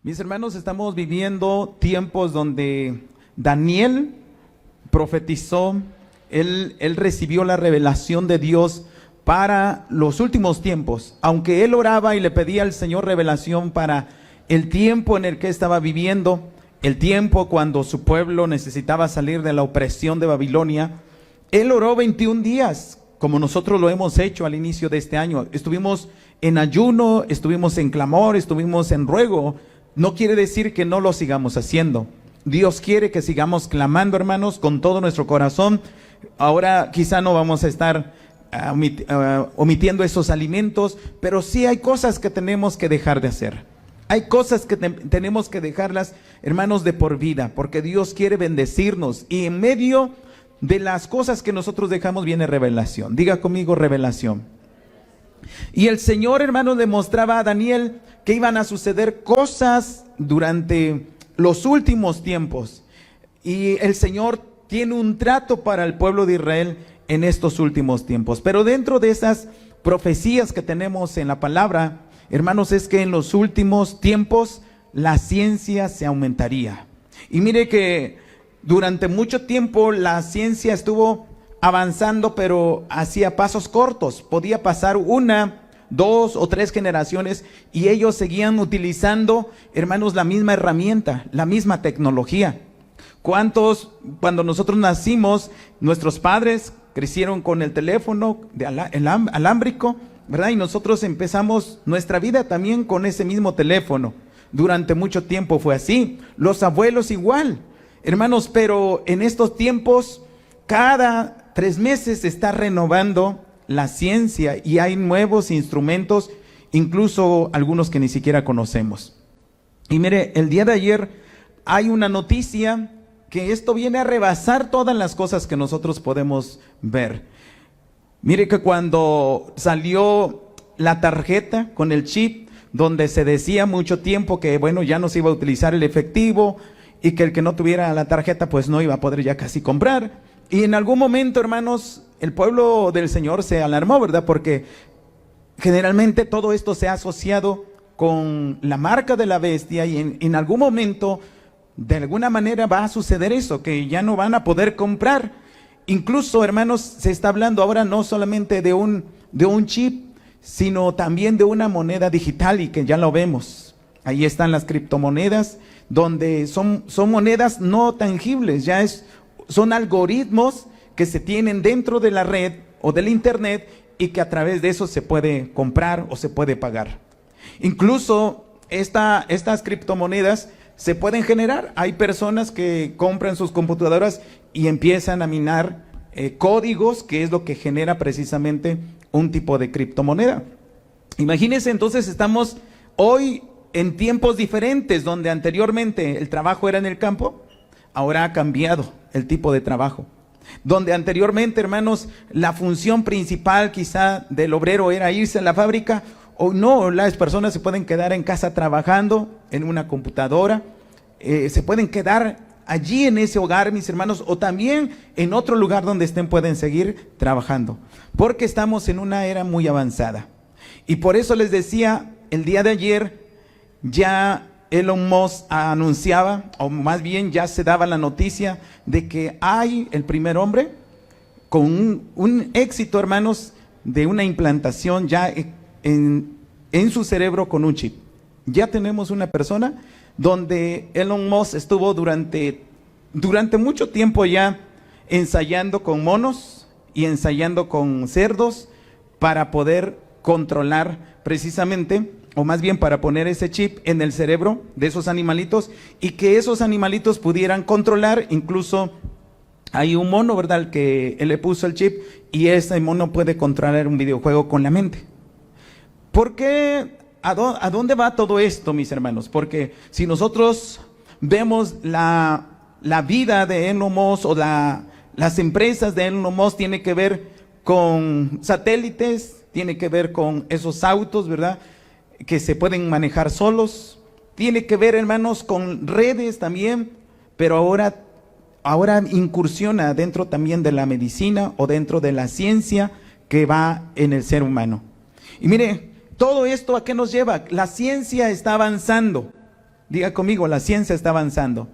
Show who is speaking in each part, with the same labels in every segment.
Speaker 1: Mis hermanos, estamos viviendo tiempos donde Daniel profetizó, él recibió la revelación de Dios para los últimos tiempos. Aunque él oraba y le pedía al Señor revelación para el tiempo en el que estaba viviendo, el tiempo cuando su pueblo necesitaba salir de la opresión de Babilonia, él oró 21 días, como nosotros lo hemos hecho al inicio de este año. Estuvimos en ayuno, estuvimos en clamor, estuvimos en ruego. No quiere decir que no lo sigamos haciendo. Dios quiere que sigamos clamando, hermanos, con todo nuestro corazón. Ahora quizá no vamos a estar omitiendo esos alimentos, pero sí hay cosas que tenemos que dejar de hacer. Hay cosas que tenemos que dejarlas, hermanos, de por vida, porque Dios quiere bendecirnos. Y en medio de las cosas que nosotros dejamos viene revelación. Diga conmigo, revelación. Y el Señor, hermanos, le mostraba a Daniel que iban a suceder cosas durante los últimos tiempos. Y el Señor tiene un trato para el pueblo de Israel en estos últimos tiempos. Pero dentro de esas profecías que tenemos en la palabra, hermanos, es que en los últimos tiempos la ciencia se aumentaría. Y mire que durante mucho tiempo la ciencia estuvo avanzando, pero hacía pasos cortos. Podía pasar 1, 2 o 3 generaciones y ellos seguían utilizando, hermanos, la misma herramienta, la misma tecnología. ¿Cuántos, cuando nosotros nacimos, nuestros padres crecieron con el teléfono alámbrico, ¿verdad? Y nosotros empezamos nuestra vida también con ese mismo teléfono. Durante mucho tiempo fue así. Los abuelos igual, hermanos, pero en estos tiempos, cada 3 meses se está renovando la ciencia y hay nuevos instrumentos, incluso algunos que ni siquiera conocemos. Y mire, el día de ayer hay una noticia que esto viene a rebasar todas las cosas que nosotros podemos ver. Mire que cuando salió la tarjeta con el chip, donde se decía mucho tiempo que bueno, ya no se iba a utilizar el efectivo y que el que no tuviera la tarjeta pues no iba a poder ya casi comprar. Y en algún momento, hermanos, el pueblo del Señor se alarmó, ¿verdad? Porque generalmente todo esto se ha asociado con la marca de la bestia y en algún momento, de alguna manera va a suceder eso, que ya no van a poder comprar. Incluso, hermanos, se está hablando ahora no solamente de un chip, sino también de una moneda digital y que ya lo vemos. Ahí están las criptomonedas, donde son monedas no tangibles, son algoritmos que se tienen dentro de la red o del internet y que a través de eso se puede comprar o se puede pagar. Incluso estas criptomonedas se pueden generar. Hay personas que compran sus computadoras y empiezan a minar códigos, que es lo que genera precisamente un tipo de criptomoneda. Imagínense, entonces estamos hoy en tiempos diferentes, donde anteriormente el trabajo era en el campo, ahora ha cambiado el tipo de trabajo. Donde anteriormente, hermanos, la función principal quizá del obrero era irse a la fábrica, o no, las personas se pueden quedar en casa trabajando en una computadora, se pueden quedar allí en ese hogar, mis hermanos, o también en otro lugar donde estén pueden seguir trabajando, porque estamos en una era muy avanzada. Y por eso les decía, el día de ayer ya Elon Musk anunciaba, o más bien ya se daba la noticia de que hay el primer hombre con un éxito, hermanos, de una implantación ya en su cerebro con un chip. Ya tenemos una persona donde Elon Musk estuvo durante mucho tiempo ya ensayando con monos y ensayando con cerdos para poder controlar precisamente, o más bien para poner ese chip en el cerebro de esos animalitos y que esos animalitos pudieran controlar. Incluso hay un mono, ¿verdad?, que él le puso el chip y ese mono puede controlar un videojuego con la mente. ¿Por qué? ¿A dónde va todo esto, mis hermanos? Porque si nosotros vemos la vida de Elon Musk o las empresas de Elon Musk, tiene que ver con satélites, tiene que ver con esos autos, ¿verdad?, que se pueden manejar solos, tiene que ver, hermanos, con redes también, pero ahora incursiona dentro también de la medicina o dentro de la ciencia que va en el ser humano. Y mire, todo esto ¿a qué nos lleva? La ciencia está avanzando, Diga conmigo, la ciencia está avanzando.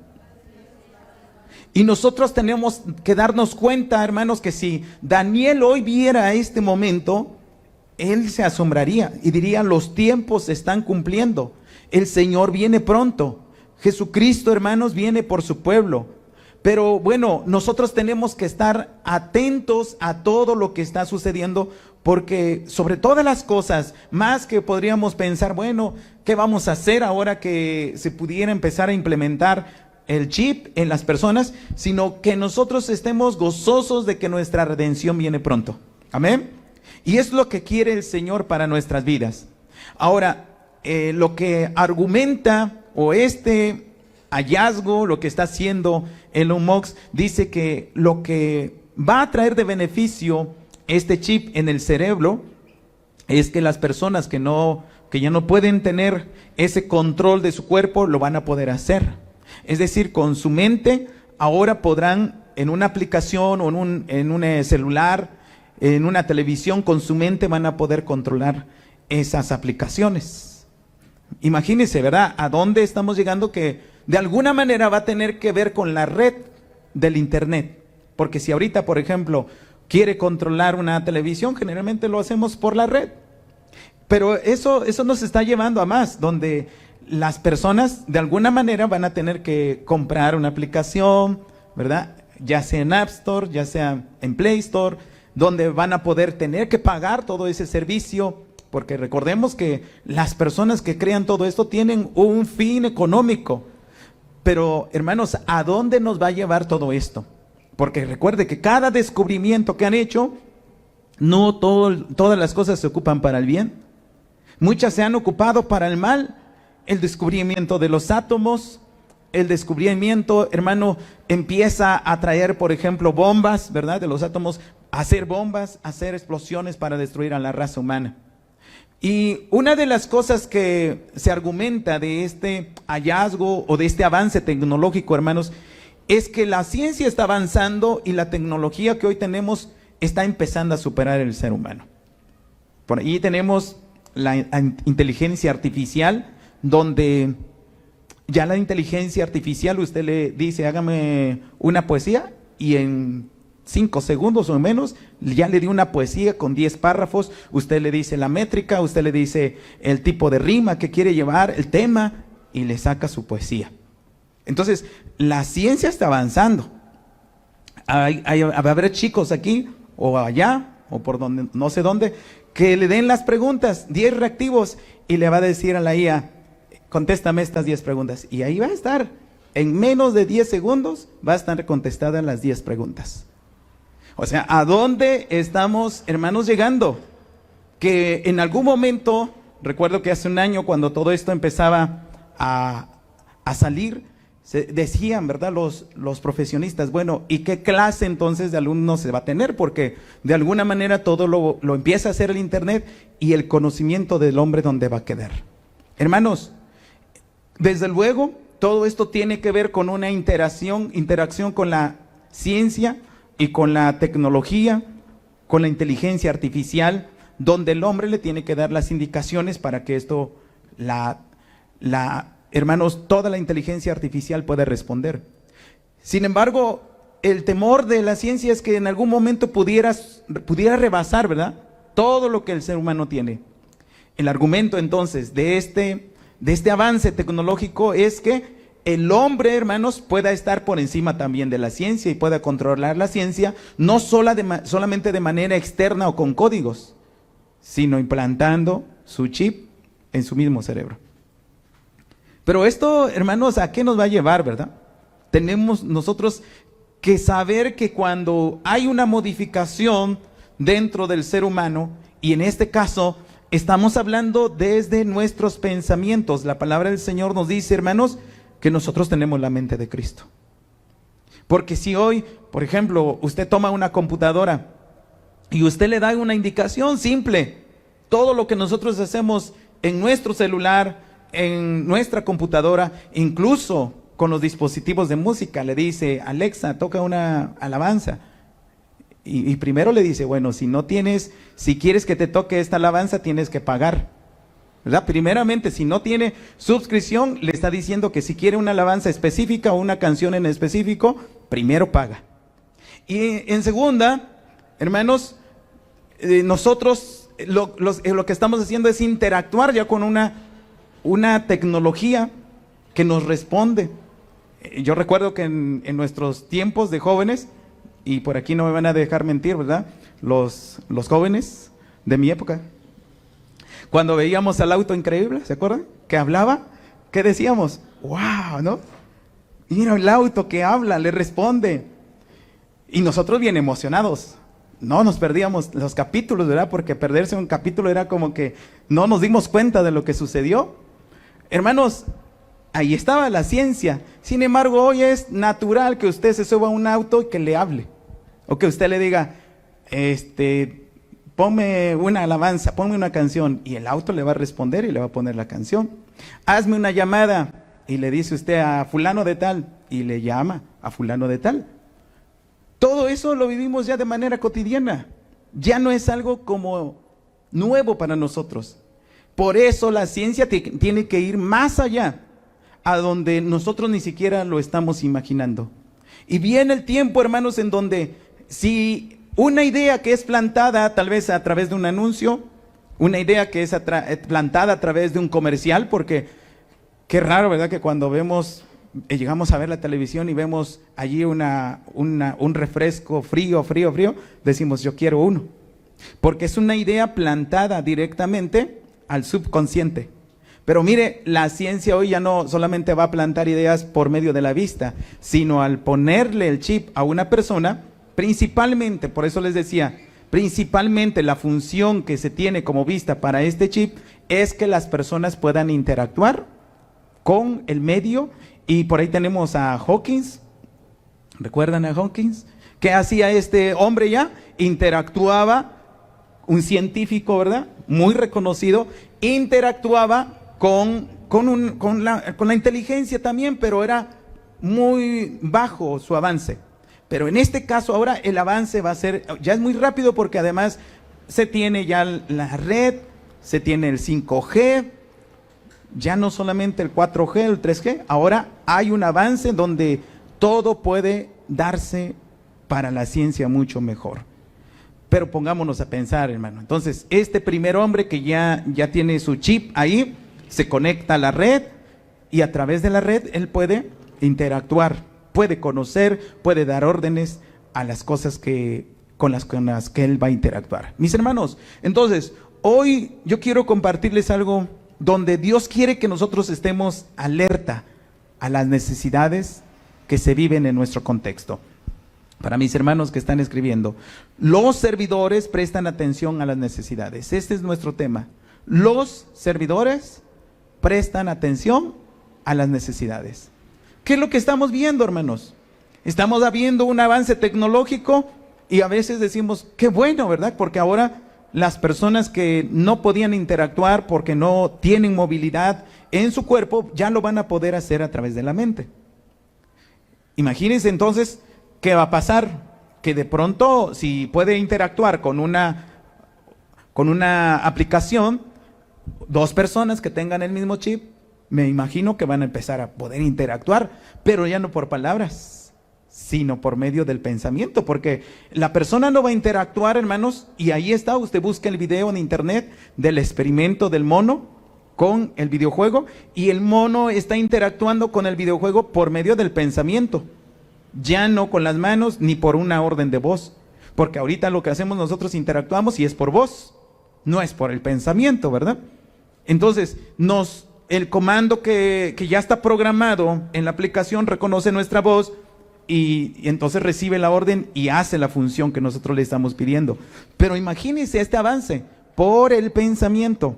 Speaker 1: Y nosotros tenemos que darnos cuenta, hermanos, que si Daniel hoy viera este momento, él se asombraría y diría: los tiempos se están cumpliendo. El Señor viene pronto. Jesucristo, hermanos, viene por su pueblo. Pero bueno, nosotros tenemos que estar atentos a todo lo que está sucediendo, porque sobre todas las cosas, más que podríamos pensar, bueno, ¿qué vamos a hacer ahora que se pudiera empezar a implementar el chip en las personas? Sino que nosotros estemos gozosos de que nuestra redención viene pronto. Amén. Y es lo que quiere el Señor para nuestras vidas. Ahora, lo que argumenta o este hallazgo, lo que está haciendo Elon Musk, dice que lo que va a traer de beneficio este chip en el cerebro es que las personas que ya no pueden tener ese control de su cuerpo, lo van a poder hacer. Es decir, con su mente ahora podrán, en una aplicación o en un celular, en una televisión, con su mente van a poder controlar esas aplicaciones. Imagínense, ¿verdad? ¿A dónde estamos llegando? Que de alguna manera va a tener que ver con la red del internet. Porque si ahorita, por ejemplo, quiere controlar una televisión, generalmente lo hacemos por la red. Pero eso nos está llevando a más, donde las personas de alguna manera van a tener que comprar una aplicación, ¿verdad? Ya sea en App Store, ya sea en Play Store, donde van a poder tener que pagar todo ese servicio, porque recordemos que las personas que crean todo esto tienen un fin económico. Pero, hermanos, ¿a dónde nos va a llevar todo esto? Porque recuerde que cada descubrimiento que han hecho, no todas las cosas se ocupan para el bien. Muchas se han ocupado para el mal. El descubrimiento de los átomos, el descubrimiento, hermano, empieza a traer, por ejemplo, bombas, ¿verdad? De los átomos, hacer bombas, hacer explosiones para destruir a la raza humana. Y una de las cosas que se argumenta de este hallazgo o de este avance tecnológico, hermanos, es que la ciencia está avanzando y la tecnología que hoy tenemos está empezando a superar el ser humano. Por ahí tenemos la inteligencia artificial, donde ya la inteligencia artificial, usted le dice: hágame una poesía, y en 5 segundos o menos ya le dio una poesía con 10 párrafos. Usted le dice la métrica, usted le dice el tipo de rima que quiere llevar, el tema, y le saca su poesía. Entonces, la ciencia está avanzando. Va a haber chicos aquí o allá o por donde, no sé dónde, que le den las preguntas, 10 reactivos, y le va a decir a la IA: contéstame estas 10 preguntas. Y ahí va a estar, en menos de 10 segundos, va a estar contestadas las 10 preguntas. O sea, ¿a dónde estamos, hermanos, llegando? Que en algún momento, recuerdo que hace un año, cuando todo esto empezaba a salir, se decían, ¿verdad?, los profesionistas: bueno, ¿y qué clase entonces de alumnos se va a tener? Porque de alguna manera todo lo empieza a hacer el internet, y el conocimiento del hombre, ¿dónde va a quedar? Hermanos, desde luego, todo esto tiene que ver con una interacción con la ciencia y con la tecnología, con la inteligencia artificial, donde el hombre le tiene que dar las indicaciones para que esto, hermanos, toda la inteligencia artificial puede responder. Sin embargo, el temor de la ciencia es que en algún momento pudiera rebasar, ¿verdad?, todo lo que el ser humano tiene. El argumento entonces de este avance tecnológico es que el hombre, hermanos, pueda estar por encima también de la ciencia y pueda controlar la ciencia, no solamente de manera externa o con códigos, sino implantando su chip en su mismo cerebro. Pero esto, hermanos, ¿a qué nos va a llevar, verdad? Tenemos nosotros que saber que cuando hay una modificación dentro del ser humano, y en este caso estamos hablando desde nuestros pensamientos, la palabra del Señor nos dice, hermanos, que nosotros tenemos la mente de Cristo. Porque si hoy, por ejemplo, usted toma una computadora y usted le da una indicación simple, todo lo que nosotros hacemos en nuestro celular, en nuestra computadora, incluso con los dispositivos de música, le dice: Alexa, toca una alabanza. Y primero le dice: bueno, si quieres que te toque esta alabanza, tienes que pagar. ¿verdad? Primeramente, si no tiene suscripción, le está diciendo que si quiere una alabanza específica o una canción en específico, primero paga. Y en segunda, hermanos, nosotros lo que estamos haciendo es interactuar ya con una tecnología que nos responde. Yo recuerdo que en nuestros tiempos de jóvenes, y por aquí no me van a dejar mentir, ¿verdad? Los jóvenes de mi época, cuando veíamos al auto increíble, ¿se acuerdan? Que hablaba, ¿qué decíamos? ¡Wow! ¿No? Mira el auto que habla, le responde. Y nosotros bien emocionados. No nos perdíamos los capítulos, ¿verdad? Porque perderse un capítulo era como que no nos dimos cuenta de lo que sucedió. Hermanos, ahí estaba la ciencia. Sin embargo, hoy es natural que usted se suba a un auto y que le hable. O que usted le diga, ponme una alabanza, ponme una canción. Y el auto le va a responder y le va a poner la canción. Hazme una llamada y le dice usted a fulano de tal y le llama a fulano de tal. Todo eso lo vivimos ya de manera cotidiana. Ya no es algo como nuevo para nosotros. Por eso la ciencia tiene que ir más allá, a donde nosotros ni siquiera lo estamos imaginando. Y viene el tiempo, hermanos, en donde si una idea que es plantada tal vez a través de un anuncio, una idea que es plantada a través de un comercial, porque qué raro, ¿verdad? Que cuando llegamos a ver la televisión y vemos allí un refresco frío, decimos yo quiero uno, porque es una idea plantada directamente al subconsciente. Pero mire, la ciencia hoy ya no solamente va a plantar ideas por medio de la vista, sino al ponerle el chip a una persona, principalmente, por eso les decía, principalmente la función que se tiene como vista para este chip es que las personas puedan interactuar con el medio. Y por ahí tenemos a Hawkins. ¿Recuerdan a Hawkins? ¿Qué hacía este hombre ya? Interactuaba, un científico, ¿verdad? Muy reconocido, interactuaba con la inteligencia también, pero era muy bajo su avance. Pero en este caso ahora el avance va a ser, ya es muy rápido porque además se tiene ya la red, se tiene el 5G, ya no solamente el 4G, el 3G, ahora hay un avance donde todo puede darse para la ciencia mucho mejor. Pero pongámonos a pensar, hermano. Entonces, este primer hombre que ya tiene su chip ahí, se conecta a la red y a través de la red él puede interactuar, puede conocer, puede dar órdenes a las cosas con las que él va a interactuar. Mis hermanos, entonces, hoy yo quiero compartirles algo donde Dios quiere que nosotros estemos alerta a las necesidades que se viven en nuestro contexto. Para mis hermanos que están escribiendo, los servidores prestan atención a las necesidades. Este es nuestro tema. Los servidores prestan atención a las necesidades. ¿Qué es lo que estamos viendo, hermanos? Estamos viendo un avance tecnológico y a veces decimos, qué bueno, ¿verdad? Porque ahora las personas que no podían interactuar porque no tienen movilidad en su cuerpo, ya lo van a poder hacer a través de la mente. Imagínense entonces, ¿qué va a pasar? Que de pronto, si puede interactuar con una aplicación, dos personas que tengan el mismo chip, me imagino que van a empezar a poder interactuar, pero ya no por palabras, sino por medio del pensamiento, porque la persona no va a interactuar, hermanos, y ahí está, usted busca el video en internet del experimento del mono con el videojuego, y el mono está interactuando con el videojuego por medio del pensamiento, ya no con las manos ni por una orden de voz, porque ahorita lo que hacemos nosotros interactuamos y es por voz, no es por el pensamiento, ¿verdad? Entonces, el comando que ya está programado en la aplicación reconoce nuestra voz y entonces recibe la orden y hace la función que nosotros le estamos pidiendo. Pero imagínense este avance por el pensamiento,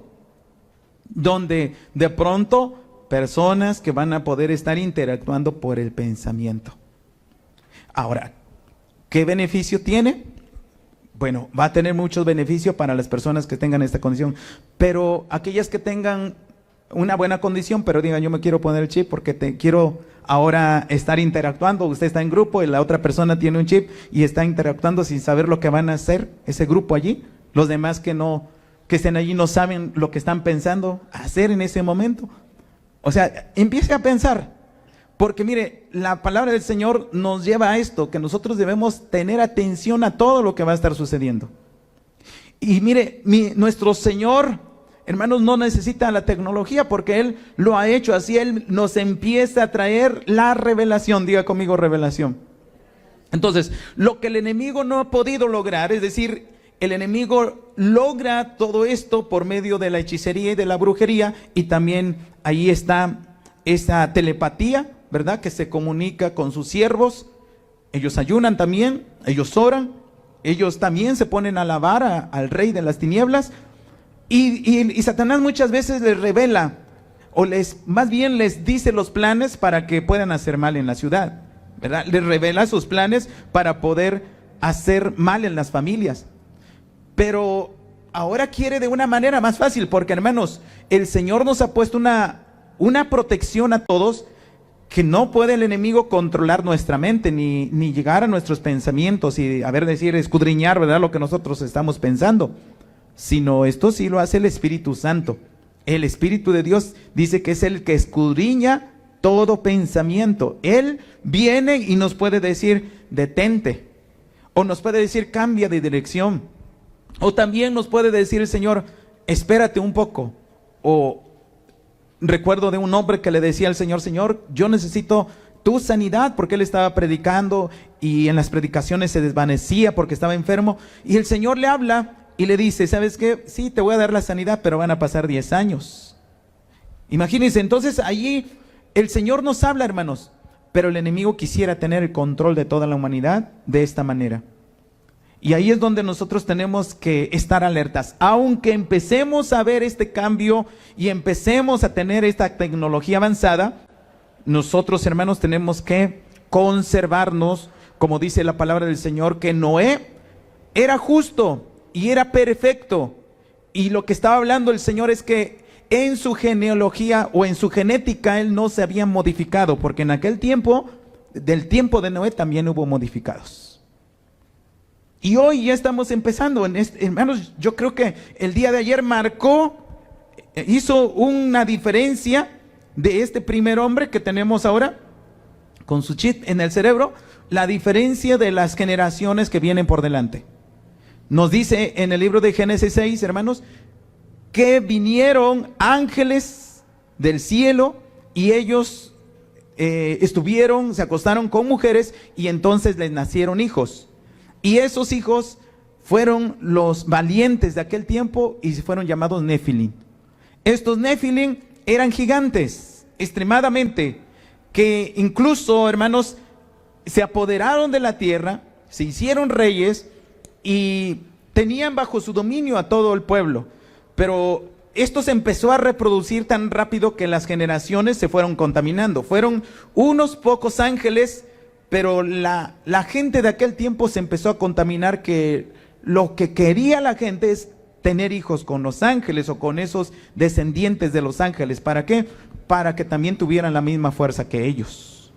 Speaker 1: donde de pronto personas que van a poder estar interactuando por el pensamiento. Ahora, ¿qué beneficio tiene? Bueno, va a tener muchos beneficios para las personas que tengan esta condición, pero aquellas que tengan una buena condición, pero digan, yo me quiero poner el chip porque quiero ahora estar interactuando, usted está en grupo y la otra persona tiene un chip y está interactuando sin saber lo que van a hacer ese grupo allí, los demás que no que estén allí no saben lo que están pensando hacer en ese momento. O sea, empiece a pensar, porque mire, la palabra del Señor nos lleva a esto, que nosotros debemos tener atención a todo lo que va a estar sucediendo. Y mire, nuestro Señor, hermanos, no necesita la tecnología porque Él lo ha hecho así. Él nos empieza a traer la revelación. Diga conmigo, revelación. Entonces, lo que el enemigo no ha podido lograr, es decir, el enemigo logra todo esto por medio de la hechicería y de la brujería, y también ahí está esa telepatía, ¿verdad? Que se comunica con sus siervos. Ellos ayunan también, ellos oran, ellos también se ponen a alabar al rey de las tinieblas, y Satanás muchas veces les revela, o más bien les dice los planes para que puedan hacer mal en la ciudad, ¿verdad? Les revela sus planes para poder hacer mal en las familias. Pero ahora quiere de una manera más fácil, porque hermanos, el Señor nos ha puesto una protección a todos, que no puede el enemigo controlar nuestra mente, ni llegar a nuestros pensamientos y escudriñar, ¿verdad?, lo que nosotros estamos pensando, sino esto sí lo hace el Espíritu Santo. El Espíritu de Dios dice que es el que escudriña todo pensamiento. Él viene y nos puede decir, detente, o nos puede decir, cambia de dirección. O también nos puede decir el Señor, espérate un poco. O recuerdo de un hombre que le decía al Señor, Señor, yo necesito tu sanidad, porque él estaba predicando y en las predicaciones se desvanecía porque estaba enfermo. Y el Señor le habla y le dice, ¿sabes qué? Sí, te voy a dar la sanidad, pero van a pasar 10 años. Imagínense, entonces allí el Señor nos habla, hermanos, pero el enemigo quisiera tener el control de toda la humanidad de esta manera. Y ahí es donde nosotros tenemos que estar alertas. Aunque empecemos a ver este cambio y empecemos a tener esta tecnología avanzada, nosotros, hermanos, tenemos que conservarnos, como dice la palabra del Señor, que Noé era justo y era perfecto. Y lo que estaba hablando el Señor es que en su genealogía o en su genética él no se había modificado, porque en aquel tiempo, del tiempo de Noé, también hubo modificados. Y hoy ya estamos empezando, hermanos, yo creo que el día de ayer hizo una diferencia de este primer hombre que tenemos ahora, con su chip en el cerebro, la diferencia de las generaciones que vienen por delante. Nos dice en el libro de Génesis 6, hermanos, que vinieron ángeles del cielo y ellos se acostaron con mujeres y entonces les nacieron hijos. Y esos hijos fueron los valientes de aquel tiempo y fueron llamados Nefilim. Estos Nefilim eran gigantes, extremadamente, que incluso, hermanos, se apoderaron de la tierra, se hicieron reyes y tenían bajo su dominio a todo el pueblo. Pero esto se empezó a reproducir tan rápido que las generaciones se fueron contaminando. Fueron unos pocos ángeles, pero la gente de aquel tiempo se empezó a contaminar, que lo que quería la gente es tener hijos con los ángeles o con esos descendientes de los ángeles. ¿Para qué? Para que también tuvieran la misma fuerza que ellos.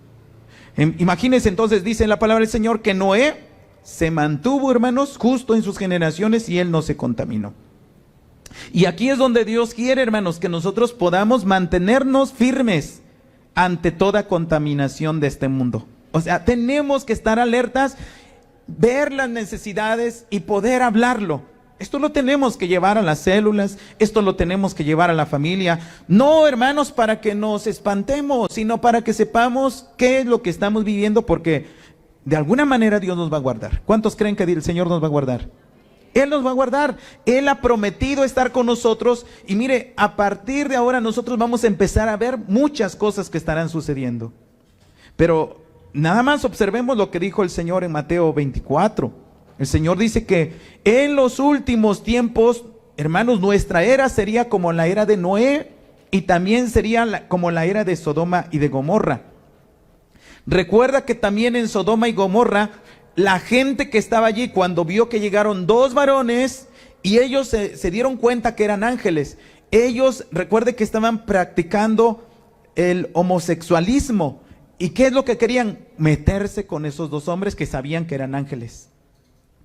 Speaker 1: Imagínense entonces, dice la palabra del Señor, que Noé se mantuvo, hermanos, justo en sus generaciones y él no se contaminó. Y aquí es donde Dios quiere, hermanos, que nosotros podamos mantenernos firmes ante toda contaminación de este mundo. O sea, tenemos que estar alertas, ver las necesidades y poder hablarlo. Esto lo tenemos que llevar a las células, esto lo tenemos que llevar a la familia. No, hermanos, para que nos espantemos, sino para que sepamos qué es lo que estamos viviendo, porque de alguna manera Dios nos va a guardar. ¿Cuántos creen que el Señor nos va a guardar? Él nos va a guardar. Él ha prometido estar con nosotros. Y mire, a partir de ahora nosotros vamos a empezar a ver muchas cosas que estarán sucediendo. Pero nada más observemos lo que dijo el Señor en Mateo 24. El Señor dice que en los últimos tiempos, hermanos, nuestra era sería como la era de Noé y también sería como la era de Sodoma y de Gomorra. Recuerda que también en Sodoma y Gomorra, la gente que estaba allí, cuando vio que llegaron dos varones y ellos se dieron cuenta que eran ángeles, ellos, recuerde que estaban practicando el homosexualismo. ¿Y qué es lo que querían? Meterse con esos dos hombres que sabían que eran ángeles.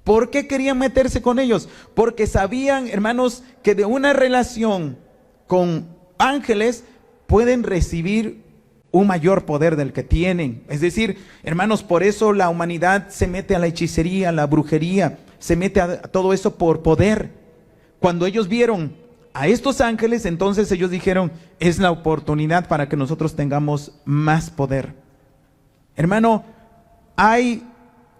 Speaker 1: ¿Por qué querían meterse con ellos? Porque sabían, hermanos, que de una relación con ángeles pueden recibir un mayor poder del que tienen. Es decir, hermanos, por eso la humanidad se mete a la hechicería, a la brujería, se mete a todo eso por poder. Cuando ellos vieron a estos ángeles, entonces ellos dijeron, es la oportunidad para que nosotros tengamos más poder. Hermano, hay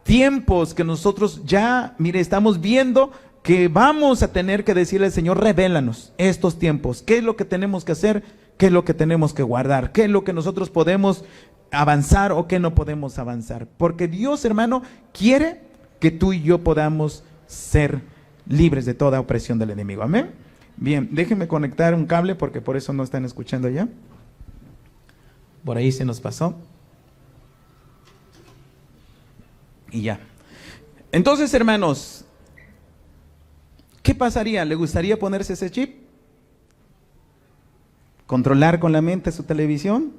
Speaker 1: tiempos que nosotros ya, mire, estamos viendo que vamos a tener que decirle al Señor, revélanos estos tiempos, qué es lo que tenemos que hacer, qué es lo que tenemos que guardar, qué es lo que nosotros podemos avanzar o qué no podemos avanzar. Porque Dios, hermano, quiere que tú y yo podamos ser libres de toda opresión del enemigo. Amén. Bien, déjenme conectar un cable porque por eso no están escuchando ya. Por ahí se nos pasó. Y ya. Entonces, hermanos, ¿qué pasaría? ¿Le gustaría ponerse ese chip? ¿Controlar con la mente su televisión?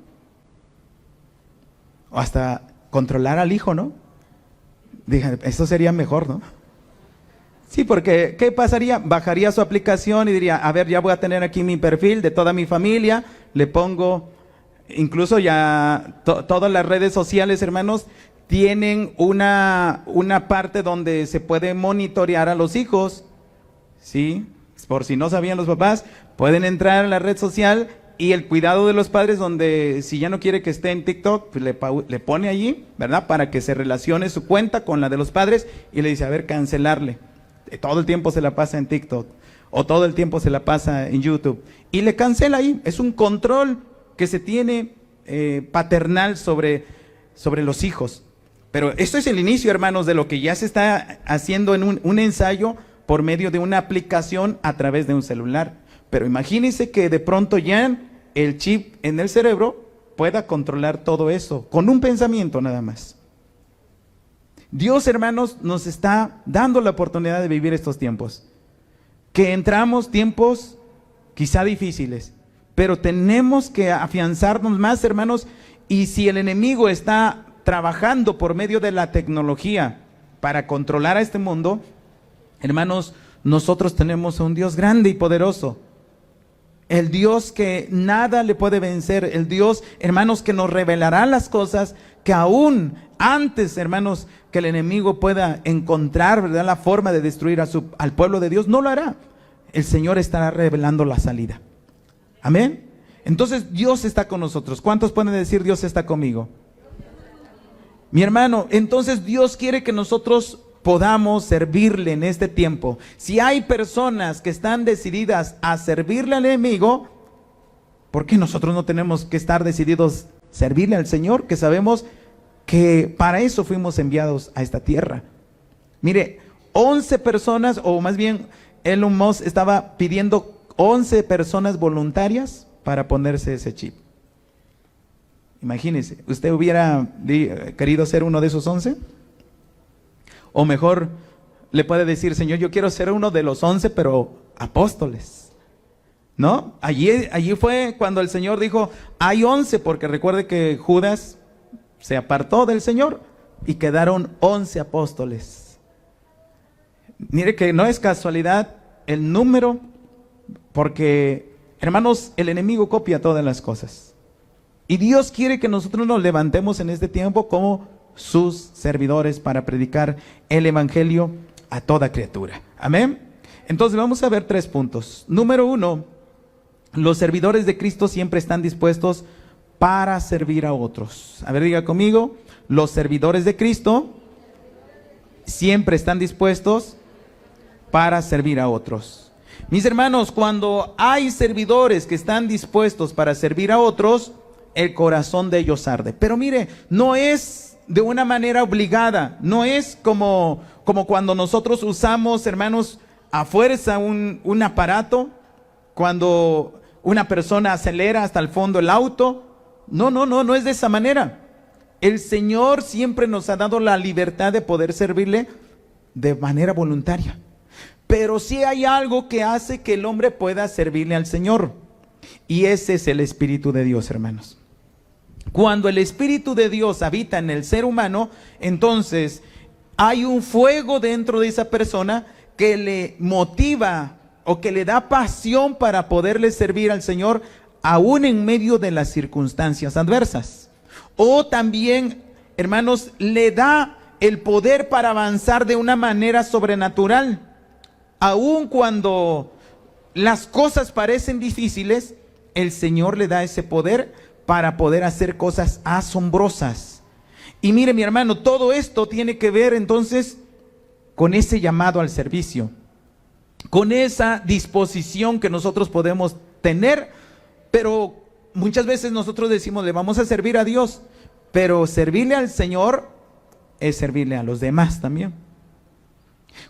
Speaker 1: O hasta controlar al hijo, ¿no? Dije, eso sería mejor, ¿no? Sí, porque ¿qué pasaría? Bajaría su aplicación y diría, a ver, ya voy a tener aquí mi perfil de toda mi familia, le pongo, incluso ya todas las redes sociales, hermanos, tienen una parte donde se puede monitorear a los hijos, ¿sí? Por si no sabían los papás, pueden entrar a la red social y el cuidado de los padres, donde si ya no quiere que esté en TikTok, pues le pone allí, ¿verdad? Para que se relacione su cuenta con la de los padres y le dice, a ver, cancelarle. Todo el tiempo se la pasa en TikTok o todo el tiempo se la pasa en YouTube y le cancela ahí. Es un control que se tiene paternal sobre los hijos. Pero esto es el inicio, hermanos, de lo que ya se está haciendo en un ensayo por medio de una aplicación a través de un celular. Pero imagínense que de pronto ya el chip en el cerebro pueda controlar todo eso con un pensamiento nada más. Dios, hermanos, nos está dando la oportunidad de vivir estos tiempos. Que entramos tiempos quizá difíciles, pero tenemos que afianzarnos más, hermanos, y si el enemigo está trabajando por medio de la tecnología para controlar a este mundo, hermanos, nosotros tenemos a un Dios grande y poderoso. El Dios que nada le puede vencer, el Dios, hermanos, que nos revelará las cosas que aún antes, hermanos, que el enemigo pueda encontrar, ¿verdad?, la forma de destruir al pueblo de Dios, no lo hará. El Señor estará revelando la salida. Amén. Entonces Dios está con nosotros. ¿Cuántos pueden decir Dios está conmigo? Mi hermano, entonces Dios quiere que nosotros podamos servirle en este tiempo. Si hay personas que están decididas a servirle al enemigo, ¿por qué nosotros no tenemos que estar decididos a servirle al Señor? Que sabemos que para eso fuimos enviados a esta tierra. Mire, 11 personas, o más bien Elon Musk estaba pidiendo 11 personas voluntarias para ponerse ese chip. Imagínese, ¿usted hubiera querido ser uno de esos 11? O mejor, le puede decir, Señor, yo quiero ser uno de los 11, pero apóstoles, ¿no? Allí fue cuando el Señor dijo, hay 11, porque recuerde que Judas se apartó del Señor y quedaron 11 apóstoles. Mire que no es casualidad el número, porque, hermanos, el enemigo copia todas las cosas. Y Dios quiere que nosotros nos levantemos en este tiempo como sus servidores para predicar el evangelio a toda criatura. Amén. Entonces vamos a ver 3 puntos. Número 1, los servidores de Cristo siempre están dispuestos para servir a otros. A ver, diga conmigo, los servidores de Cristo siempre están dispuestos para servir a otros. Mis hermanos, cuando hay servidores que están dispuestos para servir a otros, el corazón de ellos arde. Pero mire, no es de una manera obligada, no es como cuando nosotros usamos, hermanos, a fuerza un aparato, cuando una persona acelera hasta el fondo el auto. No es de esa manera. El Señor siempre nos ha dado la libertad de poder servirle de manera voluntaria. Pero sí hay algo que hace que el hombre pueda servirle al Señor, y ese es el Espíritu de Dios, hermanos. Cuando el Espíritu de Dios habita en el ser humano, entonces Hay un fuego dentro de esa persona que le motiva o que le da pasión para poderle servir al Señor aún en medio de las circunstancias adversas. O también, hermanos, le da el poder para avanzar de una manera sobrenatural. Aún cuando las cosas parecen difíciles, el Señor le da ese poder para poder hacer cosas asombrosas. Y mire, mi hermano, todo esto tiene que ver entonces con ese llamado al servicio, con esa disposición que nosotros podemos tener, pero muchas veces nosotros decimos, le vamos a servir a Dios, pero servirle al Señor es servirle a los demás también.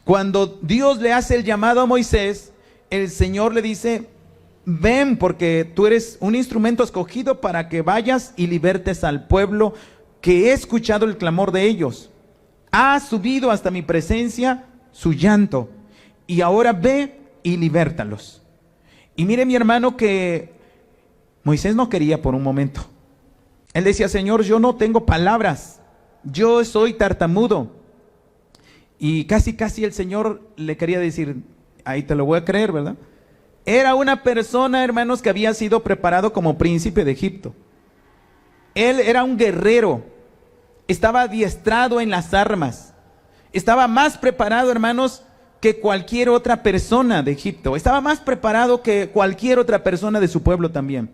Speaker 1: Cuando Dios le hace el llamado a Moisés, el Señor le dice, ven, porque tú eres un instrumento escogido para que vayas y libertes al pueblo, que he escuchado el clamor de ellos. Ha subido hasta mi presencia su llanto, y ahora ve y libértalos. Y mire, mi hermano, que Moisés no quería por un momento. Él decía, Señor, yo no tengo palabras, yo soy tartamudo. Y casi el Señor le quería decir, ahí te lo voy a creer, ¿verdad? Era una persona, hermanos, que había sido preparado como príncipe de Egipto. Él era un guerrero, estaba adiestrado en las armas, estaba más preparado, hermanos, que cualquier otra persona de Egipto, estaba más preparado que cualquier otra persona de su pueblo también.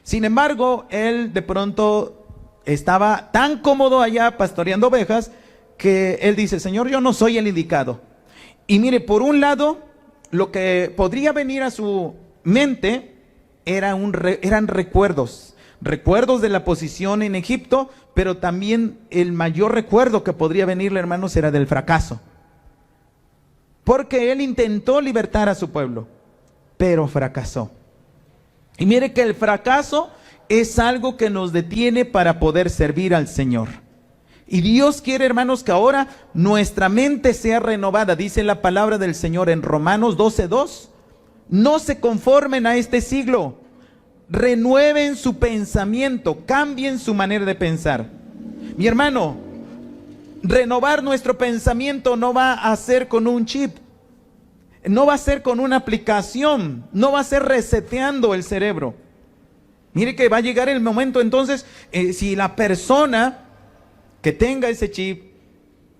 Speaker 1: Sin embargo, él de pronto estaba tan cómodo allá pastoreando ovejas, que él dice, Señor, yo no soy el indicado. Y mire, por un lado, lo que podría venir a su mente eran recuerdos de la posición en Egipto, pero también el mayor recuerdo que podría venirle, hermanos, era del fracaso. Porque él intentó libertar a su pueblo, pero fracasó. Y mire que el fracaso es algo que nos detiene para poder servir al Señor. Y Dios quiere, hermanos, que ahora nuestra mente sea renovada. Dice la palabra del Señor en Romanos 12:2. No se conformen a este siglo. Renueven su pensamiento, cambien su manera de pensar. Mi hermano, renovar nuestro pensamiento no va a ser con un chip, no va a ser con una aplicación, no va a ser reseteando el cerebro. Mire que va a llegar el momento entonces, si la persona que tenga ese chip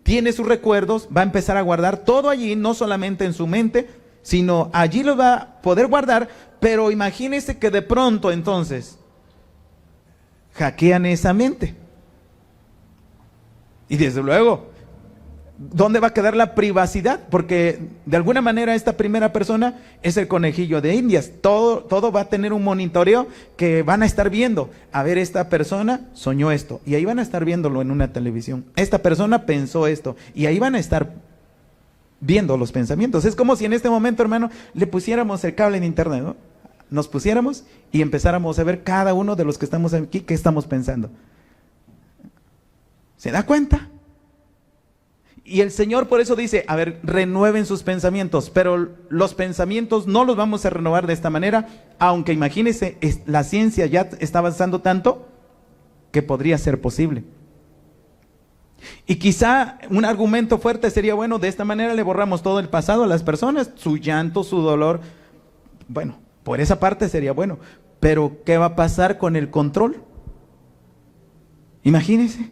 Speaker 1: tiene sus recuerdos, va a empezar a guardar todo allí, no solamente en su mente, sino allí lo va a poder guardar. Pero imagínese que de pronto entonces hackean esa mente. Y desde luego, ¿dónde va a quedar la privacidad? Porque de alguna manera esta primera persona es el conejillo de Indias. Todo va a tener un monitoreo que van a estar viendo. A ver, esta persona soñó esto, y ahí van a estar viéndolo en una televisión. Esta persona pensó esto, y ahí van a estar viendo los pensamientos. Es como si en este momento, hermano, le pusiéramos el cable en internet, ¿no? Nos pusiéramos y empezáramos a ver cada uno de los que estamos aquí, qué estamos pensando. ¿Se da cuenta? Y el Señor por eso dice, a ver, renueven sus pensamientos, pero los pensamientos no los vamos a renovar de esta manera, aunque imagínense, la ciencia ya está avanzando tanto que podría ser posible. Y quizá un argumento fuerte sería, bueno, de esta manera le borramos todo el pasado a las personas, su llanto, su dolor. Bueno, por esa parte sería bueno, pero ¿qué va a pasar con el control? Imagínense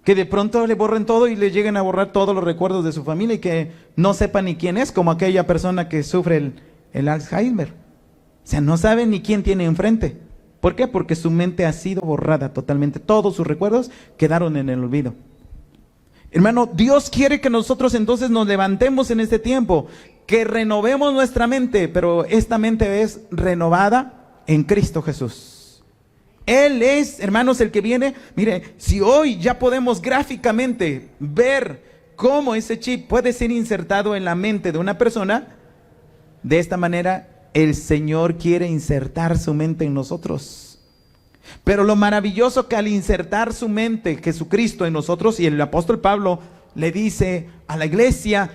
Speaker 1: que de pronto le borren todo y le lleguen a borrar todos los recuerdos de su familia y que no sepa ni quién es, como aquella persona que sufre el Alzheimer. O sea, no sabe ni quién tiene enfrente. ¿Por qué? Porque su mente ha sido borrada totalmente. Todos sus recuerdos quedaron en el olvido. Hermano, Dios quiere que nosotros entonces nos levantemos en este tiempo, que renovemos nuestra mente, pero esta mente es renovada en Cristo Jesús. Él es, hermanos, el que viene. Mire, si hoy ya podemos gráficamente ver cómo ese chip puede ser insertado en la mente de una persona, de esta manera el Señor quiere insertar su mente en nosotros. Pero lo maravilloso que al insertar su mente Jesucristo en nosotros, y el apóstol Pablo le dice a la iglesia,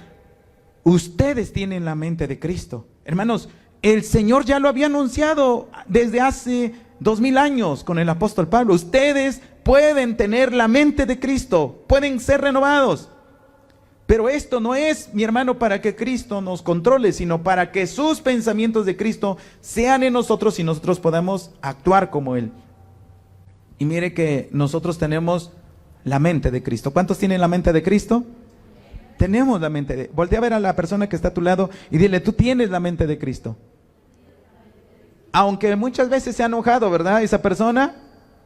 Speaker 1: ustedes tienen la mente de Cristo. Hermanos, el Señor ya lo había anunciado desde hace 2000 años con el apóstol Pablo. Ustedes pueden tener la mente de Cristo, pueden ser renovados. Pero esto no es, mi hermano, para que Cristo nos controle, sino para que sus pensamientos de Cristo sean en nosotros y nosotros podamos actuar como Él. Y mire que nosotros tenemos la mente de Cristo. ¿Cuántos tienen la mente de Cristo? Tenemos la mente de... Voltea a ver a la persona que está a tu lado y dile, tú tienes la mente de Cristo. Aunque muchas veces se ha enojado, ¿verdad? Esa persona,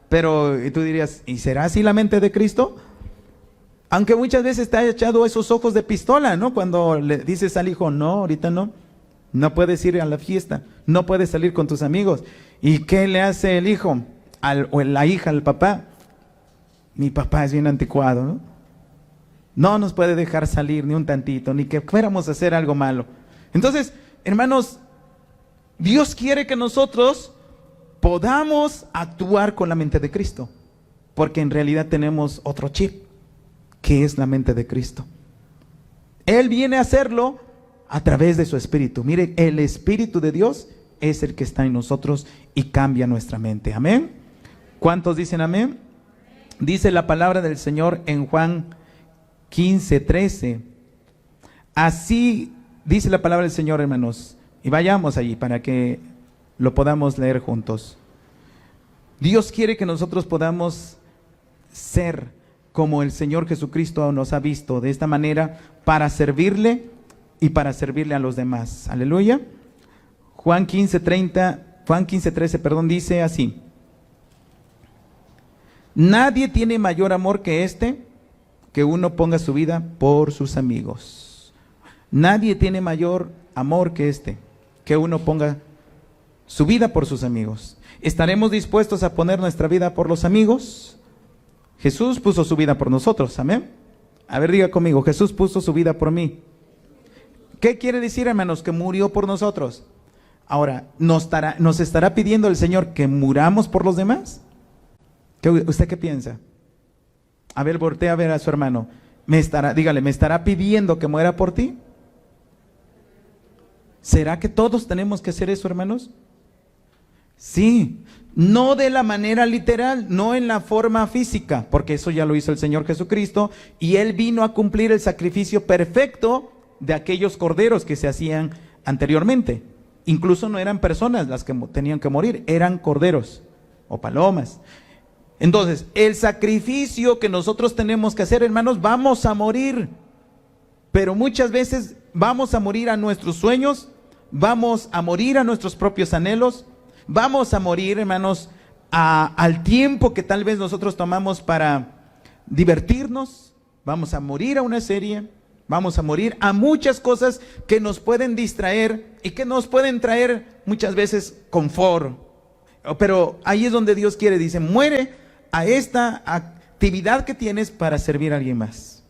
Speaker 1: pero y tú dirías, ¿y será así la mente de Cristo? Aunque muchas veces te ha echado esos ojos de pistola, ¿no? Cuando le dices al hijo, no, ahorita no. No puedes ir a la fiesta, no puedes salir con tus amigos. ¿Y qué le hace el hijo? O la hija al papá. Mi papá es bien anticuado, ¿no? No nos puede dejar salir ni un tantito, ni que fuéramos a hacer algo malo. Entonces, hermanos, Dios quiere que nosotros podamos actuar con la mente de Cristo, porque en realidad tenemos otro chip, que es la mente de Cristo. Él viene a hacerlo a través de su Espíritu. Mire, el Espíritu de Dios es el que está en nosotros y cambia nuestra mente. Amén. ¿Cuántos dicen amén? Dice la palabra del Señor en Juan 15:13. Así dice la palabra del Señor, hermanos. Y vayamos allí para que lo podamos leer juntos. Dios quiere que nosotros podamos ser como el Señor Jesucristo nos ha visto, de esta manera, para servirle y para servirle a los demás. Aleluya. Juan 15:13, perdón, dice así: nadie tiene mayor amor que este, que uno ponga su vida por sus amigos. Nadie tiene mayor amor que este, que uno ponga su vida por sus amigos. ¿Estaremos dispuestos a poner nuestra vida por los amigos? Jesús puso su vida por nosotros, amén. A ver, diga conmigo, Jesús puso su vida por mí. ¿Qué quiere decir, hermanos? Que murió por nosotros. Ahora, ¿nos estará pidiendo el Señor que muramos por los demás? ¿Usted qué piensa? A ver, voltea a ver a su hermano. Dígale, ¿me estará pidiendo que muera por ti? ¿Será que todos tenemos que hacer eso, hermanos? Sí, no de la manera literal, no en la forma física, porque eso ya lo hizo el Señor Jesucristo, y Él vino a cumplir el sacrificio perfecto de aquellos corderos que se hacían anteriormente. Incluso no eran personas las que tenían que morir, eran corderos o palomas. Entonces, el sacrificio que nosotros tenemos que hacer, hermanos, vamos a morir, pero muchas veces vamos a morir a nuestros sueños, vamos a morir a nuestros propios anhelos, vamos a morir, hermanos, al tiempo que tal vez nosotros tomamos para divertirnos, vamos a morir a una serie, vamos a morir a muchas cosas que nos pueden distraer y que nos pueden traer muchas veces confort. Pero ahí es donde Dios quiere, dice, muere a esta actividad que tienes para servir a alguien más,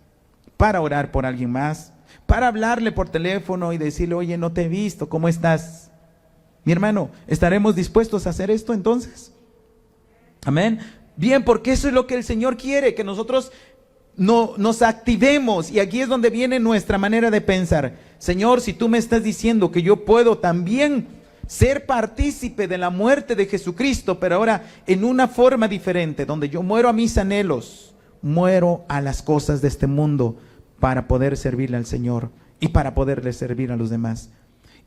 Speaker 1: para orar por alguien más, para hablarle por teléfono y decirle, oye, no te he visto, ¿cómo estás? Mi hermano, ¿estaremos dispuestos a hacer esto entonces? Amén. Bien, porque eso es lo que el Señor quiere, que nosotros nos activemos. Y aquí es donde viene nuestra manera de pensar. Señor, si tú me estás diciendo que yo puedo también ser partícipe de la muerte de Jesucristo, pero ahora en una forma diferente, donde yo muero a mis anhelos, muero a las cosas de este mundo para poder servirle al Señor y para poderle servir a los demás.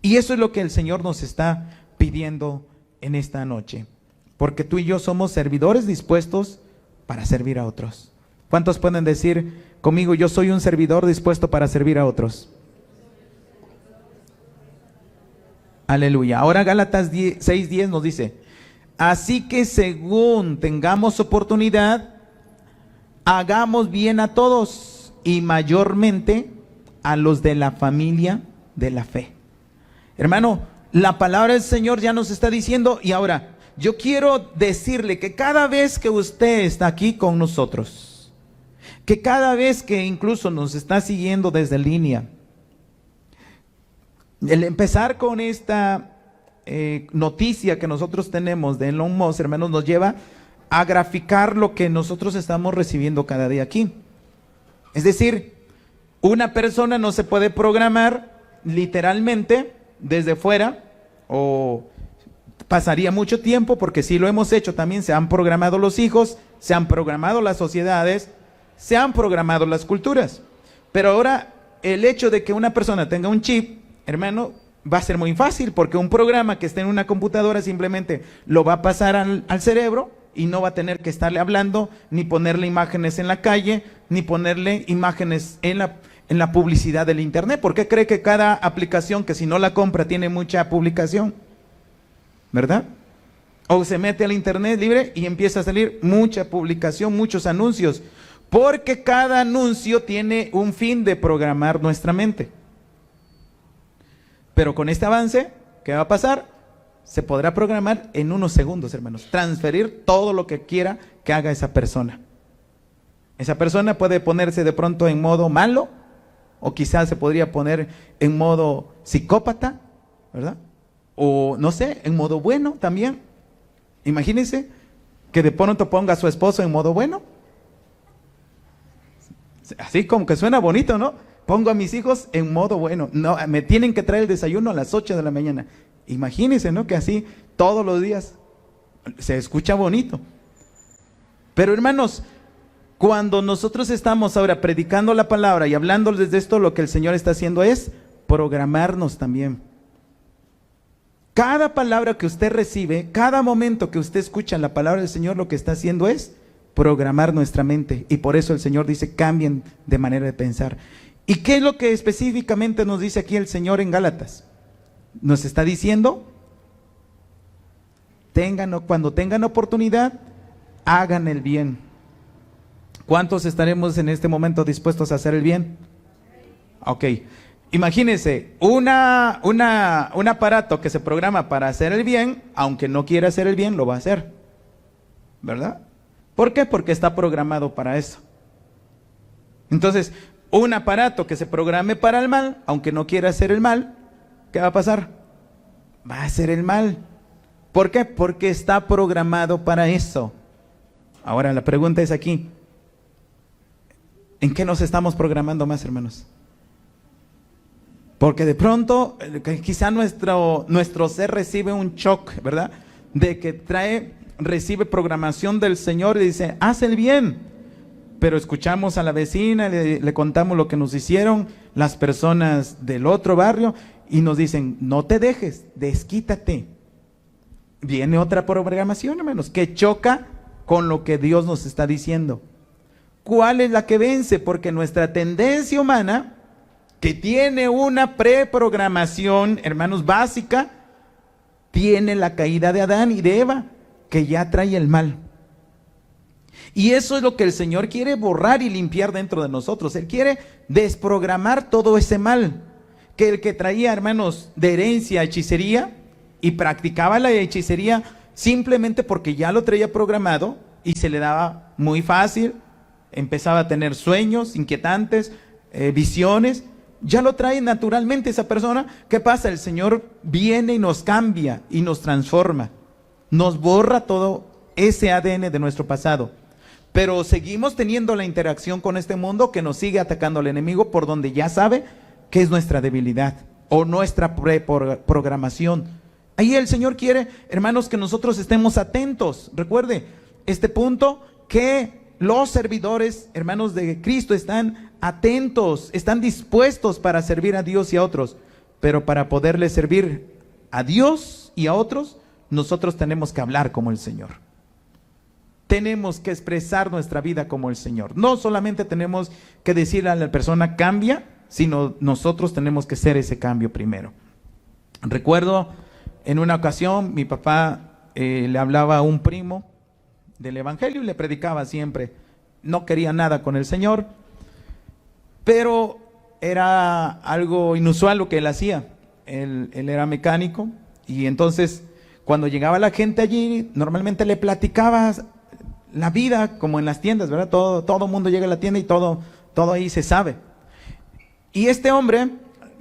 Speaker 1: Y eso es lo que el Señor nos está pidiendo en esta noche, porque tú y yo somos servidores dispuestos para servir a otros. ¿Cuántos pueden decir conmigo, yo soy un servidor dispuesto para servir a otros? Aleluya. Ahora Gálatas 6:10 nos dice, así que según tengamos oportunidad, hagamos bien a todos y mayormente a los de la familia de la fe. Hermano, la palabra del Señor ya nos está diciendo, y ahora yo quiero decirle que cada vez que usted está aquí con nosotros, que cada vez que incluso nos está siguiendo desde línea, el empezar con esta noticia que nosotros tenemos de Elon Musk, hermanos, nos lleva a graficar lo que nosotros estamos recibiendo cada día aquí. Es decir, una persona no se puede programar literalmente desde fuera, o pasaría mucho tiempo, porque si lo hemos hecho también, se han programado los hijos, se han programado las sociedades, se han programado las culturas. Pero ahora el hecho de que una persona tenga un chip, hermano, va a ser muy fácil, porque un programa que esté en una computadora simplemente lo va a pasar al cerebro y no va a tener que estarle hablando, ni ponerle imágenes en la calle, ni ponerle imágenes en la publicidad del internet. ¿Por qué cree que cada aplicación que si no la compra tiene mucha publicación? ¿Verdad? O se mete al internet libre y empieza a salir mucha publicación, muchos anuncios, porque cada anuncio tiene un fin de programar nuestra mente. Pero con este avance, ¿qué va a pasar? Se podrá programar en unos segundos, hermanos, transferir todo lo que quiera que haga esa persona. Esa persona puede ponerse de pronto en modo malo, o quizás se podría poner en modo psicópata, ¿verdad? O no sé, en modo bueno también. Imagínense que de pronto ponga a su esposo en modo bueno. Así como que suena bonito, ¿no? Pongo a mis hijos en modo bueno. No, me tienen que traer el desayuno a las 8 de la mañana. Imagínense, ¿no? Que así todos los días se escucha bonito. Pero hermanos, cuando nosotros estamos ahora predicando la palabra y hablando desde esto, lo que el Señor está haciendo es programarnos también. Cada palabra que usted recibe, cada momento que usted escucha la palabra del Señor, lo que está haciendo es programar nuestra mente. Y por eso el Señor dice, cambien de manera de pensar. ¿Y qué es lo que específicamente nos dice aquí el Señor en Gálatas? Nos está diciendo, cuando tengan oportunidad, hagan el bien. ¿Cuántos estaremos en este momento dispuestos a hacer el bien? Ok. Imagínense, un aparato que se programa para hacer el bien, aunque no quiera hacer el bien, lo va a hacer, ¿verdad? ¿Por qué? Porque está programado para eso. Entonces, un aparato que se programe para el mal, aunque no quiera hacer el mal, ¿qué va a pasar? Va a hacer el mal. ¿Por qué? Porque está programado para eso. Ahora la pregunta es aquí, ¿en qué nos estamos programando más, hermanos? Porque de pronto, quizá nuestro ser recibe un shock, ¿verdad? De que recibe programación del Señor y dice, haz el bien. Pero escuchamos a la vecina, le contamos lo que nos hicieron las personas del otro barrio y nos dicen, no te dejes, desquítate. Viene otra programación, hermanos, que choca con lo que Dios nos está diciendo. ¿Cuál es la que vence? Porque nuestra tendencia humana, que tiene una preprogramación, hermanos, básica, tiene la caída de Adán y de Eva, que ya trae el mal. Y eso es lo que el Señor quiere borrar y limpiar dentro de nosotros. Él quiere desprogramar todo ese mal, que el que traía, hermanos, de herencia hechicería y practicaba la hechicería simplemente porque ya lo traía programado y se le daba muy fácil, empezaba a tener sueños inquietantes, visiones. Ya lo trae naturalmente esa persona. ¿Qué pasa? El Señor viene y nos cambia y nos transforma. Nos borra todo ese ADN de nuestro pasado. Pero seguimos teniendo la interacción con este mundo que nos sigue atacando el enemigo por donde ya sabe que es nuestra debilidad o nuestra programación. Ahí el Señor quiere, hermanos, que nosotros estemos atentos. Recuerde este punto, que los servidores, hermanos de Cristo, están atentos, están dispuestos para servir a Dios y a otros, pero para poderle servir a Dios y a otros, nosotros tenemos que hablar como el Señor. Tenemos que expresar nuestra vida como el Señor. No solamente tenemos que decirle a la persona cambia, sino nosotros tenemos que ser ese cambio primero. Recuerdo en una ocasión mi papá le hablaba a un primo del evangelio y le predicaba siempre. No quería nada con el Señor, pero era algo inusual lo que él hacía. Él era mecánico y entonces cuando llegaba la gente allí, normalmente le platicaba la vida como en las tiendas, ¿verdad? Todo mundo llega a la tienda y todo ahí se sabe. Y este hombre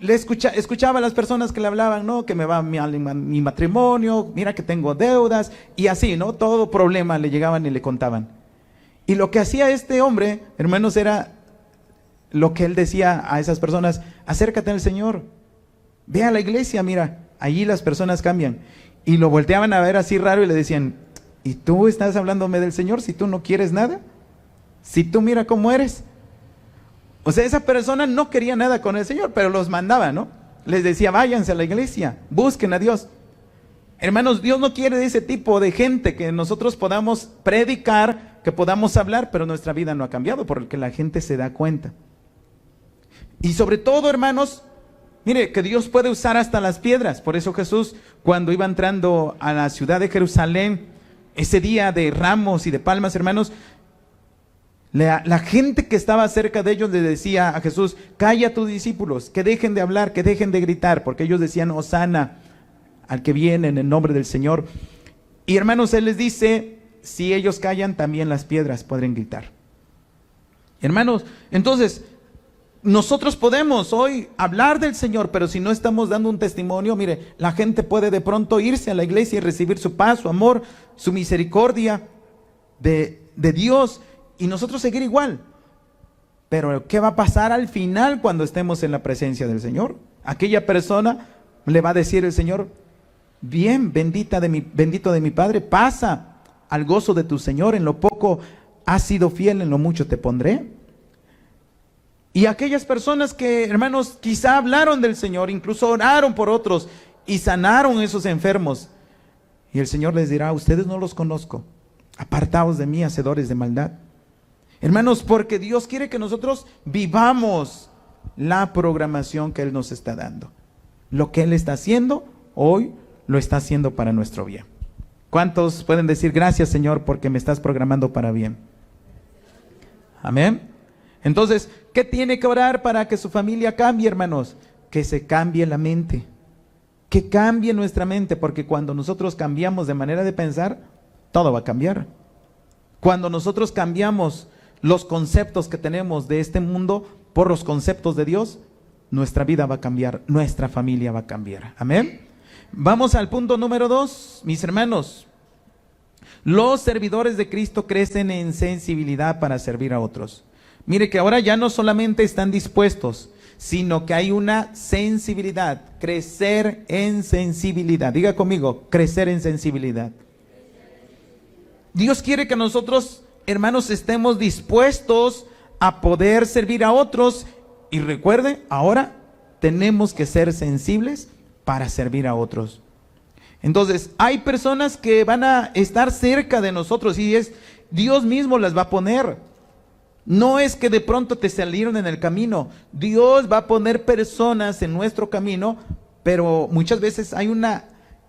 Speaker 1: escuchaba a las personas que le hablaban, ¿no? Que me va mi matrimonio, mira que tengo deudas y así, ¿no? Todo problema le llegaban y le contaban. Y lo que hacía este hombre, hermanos, era lo que él decía a esas personas: acércate al Señor, ve a la iglesia, mira, allí las personas cambian. Y lo volteaban a ver así raro y le decían, ¿y tú estás hablándome del Señor si tú no quieres nada? Si tú mira cómo eres. O sea, esa persona no quería nada con el Señor, pero los mandaba, ¿no? Les decía, váyanse a la iglesia, busquen a Dios. Hermanos, Dios no quiere de ese tipo de gente que nosotros podamos predicar, que podamos hablar, pero nuestra vida no ha cambiado porque la gente se da cuenta. Y sobre todo, hermanos, mire que Dios puede usar hasta las piedras. Por eso Jesús, cuando iba entrando a la ciudad de Jerusalén, ese día de ramos y de palmas, hermanos, la gente que estaba cerca de ellos le decía a Jesús, calla a tus discípulos, que dejen de hablar, que dejen de gritar, porque ellos decían, Hosana al que viene en el nombre del Señor. Y hermanos, Él les dice, si ellos callan, también las piedras podrán gritar. Hermanos, entonces, nosotros podemos hoy hablar del Señor, pero si no estamos dando un testimonio, mire, la gente puede de pronto irse a la iglesia y recibir su paz, su amor, su misericordia de Dios, y nosotros seguir igual. Pero ¿qué va a pasar al final cuando estemos en la presencia del Señor? Aquella persona le va a decir el Señor, bien, bendito de mi Padre, pasa al gozo de tu Señor, en lo poco has sido fiel, en lo mucho te pondré. Y aquellas personas que, hermanos, quizá hablaron del Señor, incluso oraron por otros y sanaron a esos enfermos. Y el Señor les dirá, ustedes no los conozco, apartaos de mí, hacedores de maldad. Hermanos, porque Dios quiere que nosotros vivamos la programación que Él nos está dando. Lo que Él está haciendo, hoy lo está haciendo para nuestro bien. ¿Cuántos pueden decir, gracias Señor, porque me estás programando para bien? Amén. Entonces, ¿qué tiene que orar para que su familia cambie, hermanos? Que se cambie la mente. Que cambie nuestra mente, porque cuando nosotros cambiamos de manera de pensar, todo va a cambiar. Cuando nosotros cambiamos los conceptos que tenemos de este mundo por los conceptos de Dios, nuestra vida va a cambiar, nuestra familia va a cambiar. Amén. Vamos al punto número 2, mis hermanos. Los servidores de Cristo crecen en sensibilidad para servir a otros. Mire que ahora ya no solamente están dispuestos, sino que hay una sensibilidad, crecer en sensibilidad. Diga conmigo, crecer en sensibilidad. Dios quiere que nosotros, hermanos, estemos dispuestos a poder servir a otros. Y recuerde, ahora tenemos que ser sensibles para servir a otros. Entonces, hay personas que van a estar cerca de nosotros y es Dios mismo las va a poner. No es que de pronto te salieron en el camino. Dios va a poner personas en nuestro camino, pero muchas veces hay una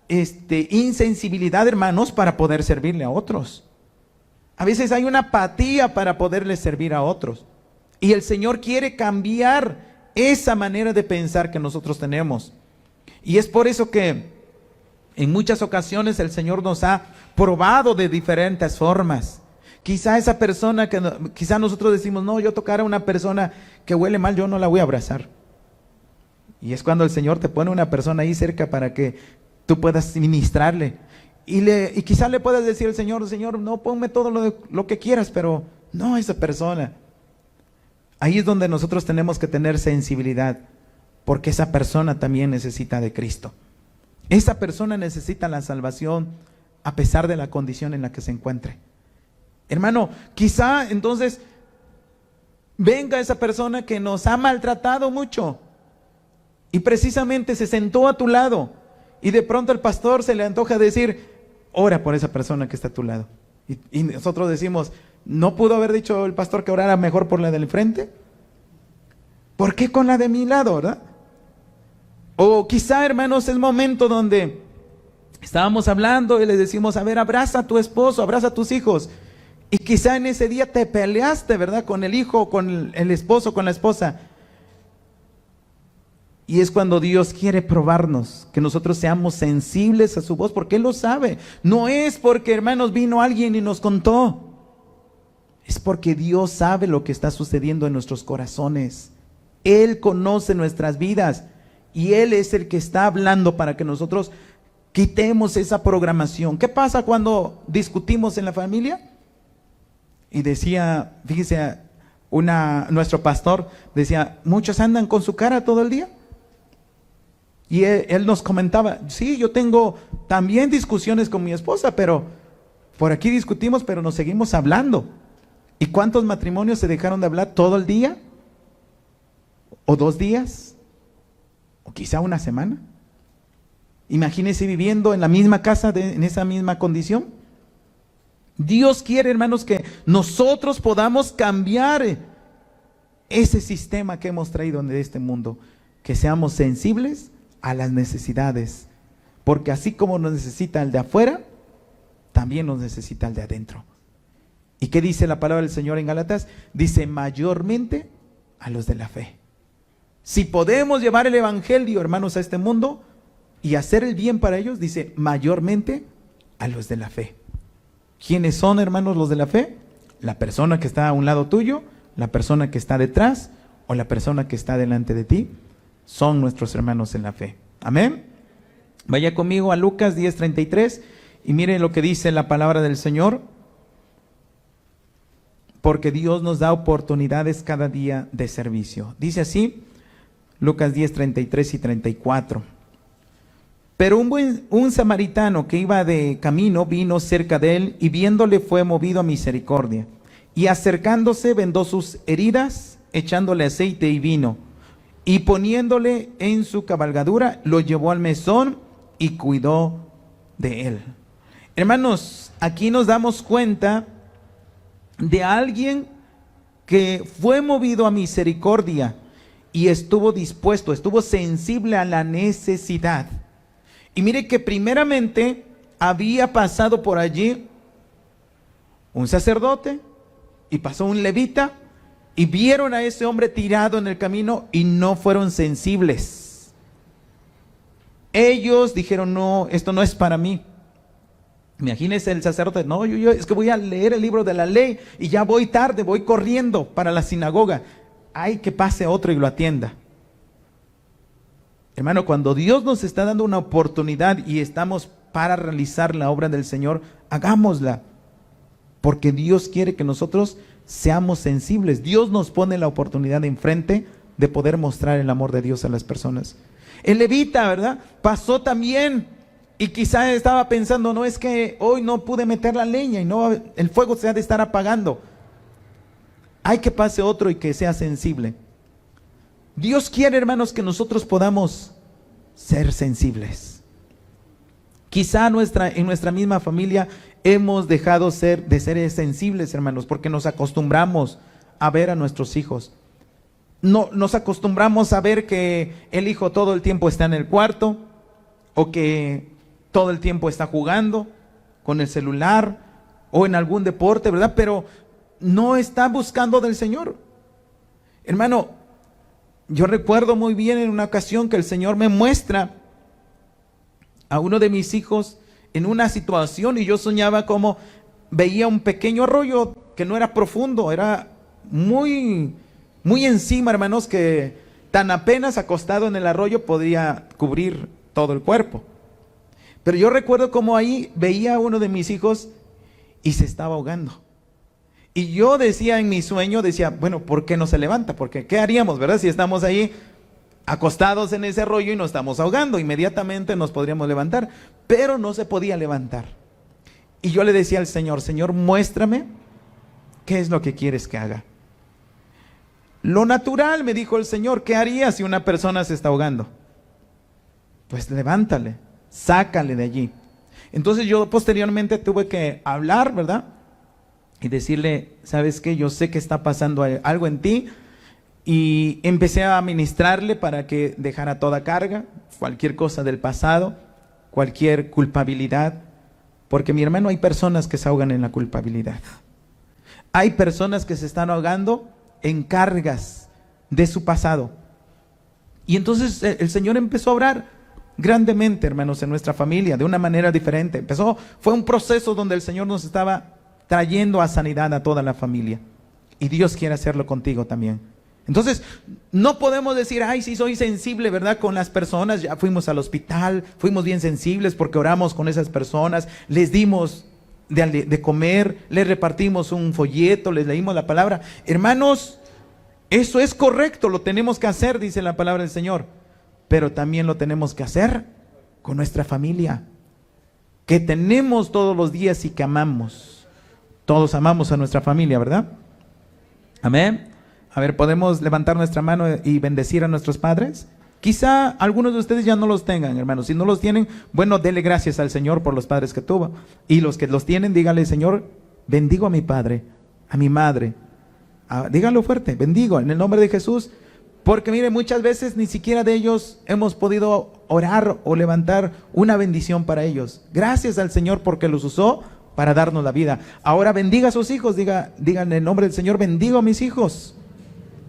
Speaker 1: insensibilidad, hermanos, para poder servirle a otros. A veces hay una apatía para poderle servir a otros. Y el Señor quiere cambiar esa manera de pensar que nosotros tenemos. Y es por eso que en muchas ocasiones el Señor nos ha probado de diferentes formas. Quizá esa persona quizá nosotros decimos, no, yo tocar a una persona que huele mal, yo no la voy a abrazar. Y es cuando el Señor te pone una persona ahí cerca para que tú puedas ministrarle. Y quizá le puedas decir al Señor, Señor, no, ponme todo lo que quieras, pero no esa persona. Ahí es donde nosotros tenemos que tener sensibilidad, porque esa persona también necesita de Cristo. Esa persona necesita la salvación a pesar de la condición en la que se encuentre. Hermano, quizá entonces venga esa persona que nos ha maltratado mucho y precisamente se sentó a tu lado y de pronto el pastor se le antoja decir, ora por esa persona que está a tu lado. Y nosotros decimos, ¿no pudo haber dicho el pastor que orara mejor por la del frente? ¿Por qué con la de mi lado, verdad? O quizá, hermanos, es momento donde estábamos hablando y le decimos, a ver, abraza a tu esposo, abraza a tus hijos. Y quizá en ese día te peleaste, ¿verdad? Con el hijo, con el esposo, con la esposa. Y es cuando Dios quiere probarnos, que nosotros seamos sensibles a su voz, porque Él lo sabe. No es porque, hermanos, vino alguien y nos contó. Es porque Dios sabe lo que está sucediendo en nuestros corazones. Él conoce nuestras vidas y Él es el que está hablando para que nosotros quitemos esa programación. ¿Qué pasa cuando discutimos en la familia? Y decía, fíjese, nuestro pastor decía, muchos andan con su cara todo el día. Y él nos comentaba, sí, yo tengo también discusiones con mi esposa, pero por aquí discutimos, pero nos seguimos hablando. ¿Y cuántos matrimonios se dejaron de hablar todo el día? ¿O 2 días? ¿O quizá una semana? Imagínense viviendo en la misma casa, en esa misma condición. Dios quiere, hermanos, que nosotros podamos cambiar ese sistema que hemos traído de este mundo, que seamos sensibles a las necesidades, porque así como nos necesita el de afuera, también nos necesita el de adentro. ¿Y qué dice la palabra del Señor en Gálatas? Dice, mayormente a los de la fe. Si podemos llevar el evangelio, hermanos, a este mundo y hacer el bien para ellos, dice, mayormente a los de la fe. ¿Quiénes son, hermanos, los de la fe? La persona que está a un lado tuyo, la persona que está detrás o la persona que está delante de ti, son nuestros hermanos en la fe. Amén. Vaya conmigo a Lucas 10:33 y miren lo que dice la palabra del Señor. Porque Dios nos da oportunidades cada día de servicio. Dice así, Lucas 10:33 y 34. Pero un samaritano que iba de camino vino cerca de él y viéndole fue movido a misericordia. Y acercándose vendó sus heridas, echándole aceite y vino. Y poniéndole en su cabalgadura, lo llevó al mesón y cuidó de él. Hermanos, aquí nos damos cuenta de alguien que fue movido a misericordia y estuvo dispuesto, estuvo sensible a la necesidad. Y mire que primeramente había pasado por allí un sacerdote y pasó un levita y vieron a ese hombre tirado en el camino y no fueron sensibles. Ellos dijeron, no, esto no es para mí. Imagínese el sacerdote, no, yo es que voy a leer el libro de la ley y ya voy tarde, voy corriendo para la sinagoga. Ay, que pase otro y lo atienda. Hermano, cuando Dios nos está dando una oportunidad y estamos para realizar la obra del Señor, hagámosla. Porque Dios quiere que nosotros seamos sensibles. Dios nos pone la oportunidad enfrente de poder mostrar el amor de Dios a las personas. El levita, ¿verdad? Pasó también y quizá estaba pensando, no, es que hoy no pude meter la leña y no, el fuego se ha de estar apagando. Hay que pase otro y que sea sensible. Dios quiere, hermanos, que nosotros podamos ser sensibles. Quizá en nuestra misma familia hemos dejado de ser sensibles, hermanos, porque nos acostumbramos a ver a nuestros hijos. No, nos acostumbramos a ver que el hijo todo el tiempo está en el cuarto o que todo el tiempo está jugando con el celular o en algún deporte, ¿verdad? Pero no está buscando del Señor. Hermano, yo recuerdo muy bien en una ocasión que el Señor me muestra a uno de mis hijos en una situación y yo soñaba como veía un pequeño arroyo que no era profundo, era muy encima, hermanos, que tan apenas acostado en el arroyo podía cubrir todo el cuerpo. Pero yo recuerdo como ahí veía a uno de mis hijos y se estaba ahogando. Y yo decía en mi sueño, decía, bueno, ¿por qué no se levanta? Porque ¿qué haríamos, verdad? Si estamos ahí acostados en ese arroyo y nos estamos ahogando, inmediatamente nos podríamos levantar, pero no se podía levantar. Y yo le decía al Señor, Señor, muéstrame qué es lo que quieres que haga. Lo natural, me dijo el Señor, ¿qué haría si una persona se está ahogando? Pues levántale, sácale de allí. Entonces yo posteriormente tuve que hablar, ¿verdad? Y decirle, ¿sabes qué? Yo sé que está pasando algo en ti. Y empecé a ministrarle para que dejara toda carga, cualquier cosa del pasado, cualquier culpabilidad. Porque mi hermano, hay personas que se ahogan en la culpabilidad. Hay personas que se están ahogando en cargas de su pasado. Y entonces el Señor empezó a obrar grandemente, hermanos, en nuestra familia, de una manera diferente. Fue un proceso donde el Señor nos estaba trayendo a sanidad a toda la familia. Y Dios quiere hacerlo contigo también. Entonces, no podemos decir, ay, sí soy sensible, ¿verdad? Con las personas, ya fuimos al hospital, fuimos bien sensibles porque oramos con esas personas, les dimos de comer, les repartimos un folleto, les leímos la palabra. Hermanos, eso es correcto, lo tenemos que hacer, dice la palabra del Señor. pero también lo tenemos que hacer con nuestra familia, que tenemos todos los días y que amamos. Todos amamos a nuestra familia, ¿verdad? Amén. A ver, ¿podemos levantar nuestra mano y bendecir a nuestros padres? Quizá algunos de ustedes ya no los tengan, hermanos. Si no los tienen, bueno, dele gracias al Señor por los padres que tuvo. Y los que los tienen, dígale: Señor, bendigo a mi padre, a mi madre. Díganlo fuerte: bendigo en el nombre de Jesús. Porque mire, muchas veces ni siquiera de ellos hemos podido orar o levantar una bendición para ellos. Gracias al Señor porque los usó para darnos la vida. Ahora bendiga a sus hijos, digan en el nombre del Señor: bendigo a mis hijos.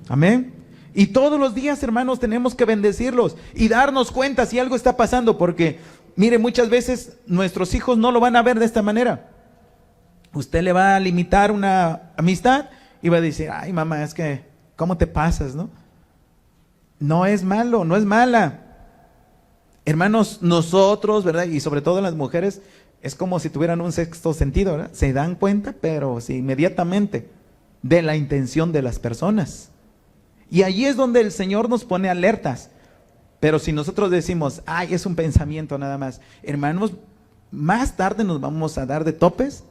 Speaker 1: Amén. Y todos los días, hermanos, tenemos que bendecirlos y darnos cuenta si algo está pasando, porque mire, muchas veces nuestros hijos no lo van a ver de esta manera. Usted le va a limitar una amistad y va a decir: ay, mamá, es que ¿cómo te pasas, no? No es malo, no es mala. Hermanos, nosotros, ¿verdad? Y sobre todo las mujeres, es como si tuvieran un sexto sentido, ¿verdad? Se dan cuenta, pero sí, inmediatamente, de la intención de las personas. Y allí es donde el Señor nos pone alertas. Pero si nosotros decimos: ay, es un pensamiento nada más, hermanos, más tarde nos vamos a dar de topes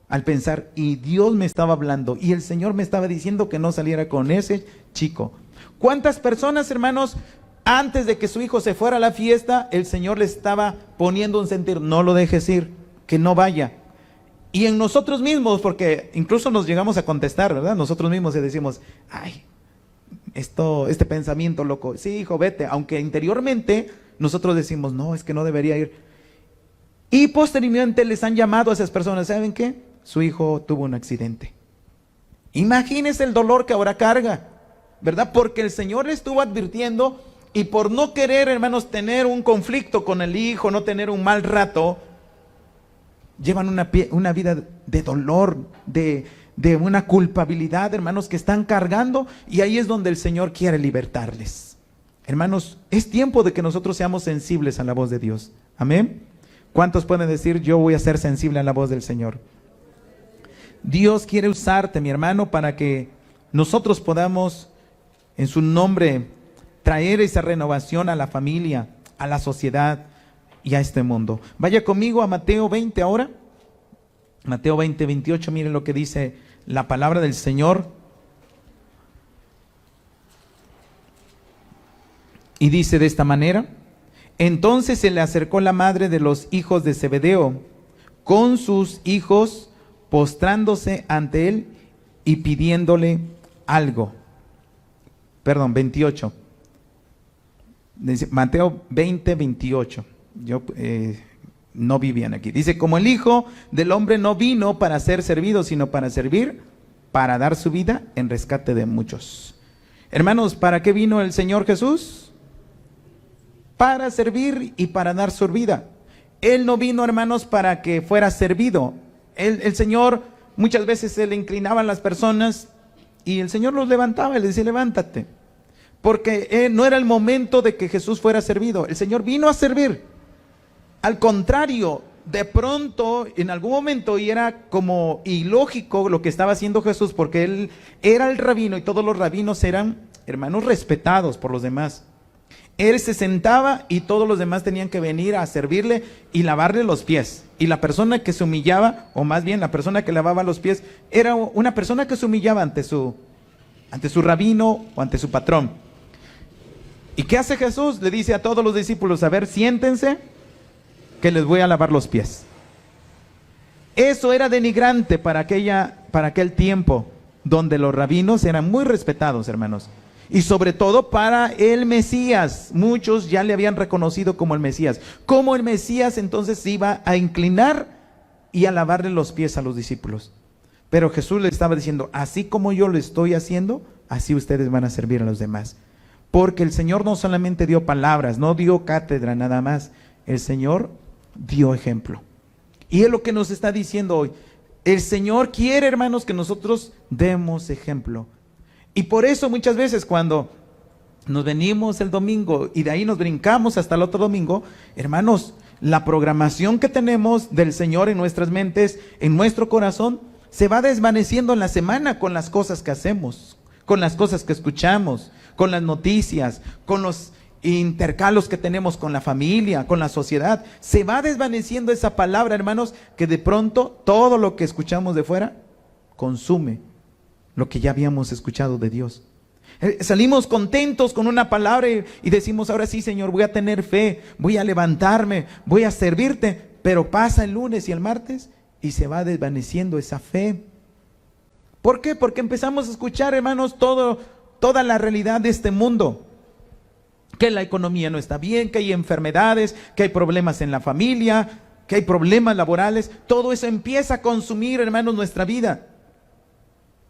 Speaker 1: al pensar: y Dios me estaba hablando, y el Señor me estaba diciendo que no saliera con ese chico. ¿Cuántas personas, hermanos, antes de que su hijo se fuera a la fiesta, el Señor le estaba poniendo un sentir: no lo dejes ir, que no vaya? Y en nosotros mismos, porque incluso nos llegamos a contestar, ¿verdad? Nosotros mismos le decimos: ay, este pensamiento loco, sí, hijo, vete. Aunque interiormente nosotros decimos: no, es que no debería ir. Y posteriormente les han llamado a esas personas: ¿saben qué? Su hijo tuvo un accidente. Imagínense el dolor que ahora carga, ¿verdad? Porque el Señor le estuvo advirtiendo, y por no querer, hermanos, tener un conflicto con el hijo, no tener un mal rato, llevan una vida de dolor, de una culpabilidad, hermanos, que están cargando, y ahí es donde el Señor quiere libertarles. Hermanos, es tiempo de que nosotros seamos sensibles a la voz de Dios. Amén. ¿Cuántos pueden decir: yo voy a ser sensible a la voz del Señor? Dios quiere usarte, mi hermano, para que nosotros podamos, en su nombre, traer esa renovación a la familia, a la sociedad y a este mundo. Vaya conmigo a Mateo 20 ahora. Mateo 20, 28, miren lo que dice la palabra del Señor. Y dice de esta manera: entonces se le acercó la madre de los hijos de Zebedeo con sus hijos, postrándose ante él y pidiéndole algo. Perdón, 28. Mateo 20, 28. Yo no vi bien aquí. Dice: como el Hijo del Hombre no vino para ser servido, sino para servir, para dar su vida en rescate de muchos. Hermanos, ¿para qué vino el Señor Jesús? Para servir y para dar su vida. Él no vino, hermanos, para que fuera servido. El Señor, muchas veces se le inclinaban las personas y el Señor los levantaba y les decía: levántate. Porque no era el momento de que Jesús fuera servido. El Señor vino a servir. Al contrario, de pronto, en algún momento, y era como ilógico lo que estaba haciendo Jesús, porque Él era el rabino y todos los rabinos eran, hermanos, respetados por los demás. Él se sentaba y todos los demás tenían que venir a servirle y lavarle los pies. Y la persona que se humillaba, o más bien la persona que lavaba los pies, era una persona que se humillaba ante su rabino o ante su patrón. ¿Y qué hace Jesús? Le dice a todos los discípulos: a ver, siéntense, que les voy a lavar los pies. Eso era denigrante para aquel tiempo, donde los rabinos eran muy respetados, hermanos. Y sobre todo para el Mesías. Muchos ya le habían reconocido como el Mesías. Como el Mesías, entonces se iba a inclinar y a lavarle los pies a los discípulos. Pero Jesús le estaba diciendo: así como yo lo estoy haciendo, así ustedes van a servir a los demás. Porque el Señor no solamente dio palabras, no dio cátedra nada más. El Señor dio ejemplo. Y es lo que nos está diciendo hoy. El Señor quiere, hermanos, que nosotros demos ejemplo. Y por eso muchas veces cuando nos venimos el domingo y de ahí nos brincamos hasta el otro domingo, hermanos, la programación que tenemos del Señor en nuestras mentes, en nuestro corazón, se va desvaneciendo en la semana con las cosas que hacemos, con las cosas que escuchamos, con las noticias, con los intercalos que tenemos con la familia, con la sociedad. Se va desvaneciendo esa palabra, hermanos, que de pronto todo lo que escuchamos de fuera consume lo que ya habíamos escuchado de Dios. Salimos contentos con una palabra y decimos, ahora sí, Señor, voy a tener fe, voy a levantarme, voy a servirte. Pero pasa el lunes y el martes y se va desvaneciendo esa fe. ¿Por qué? Porque empezamos a escuchar, hermanos, toda la realidad de este mundo. Que la economía no está bien, que hay enfermedades, que hay problemas en la familia, que hay problemas laborales. Todo eso empieza a consumir, hermanos, nuestra vida.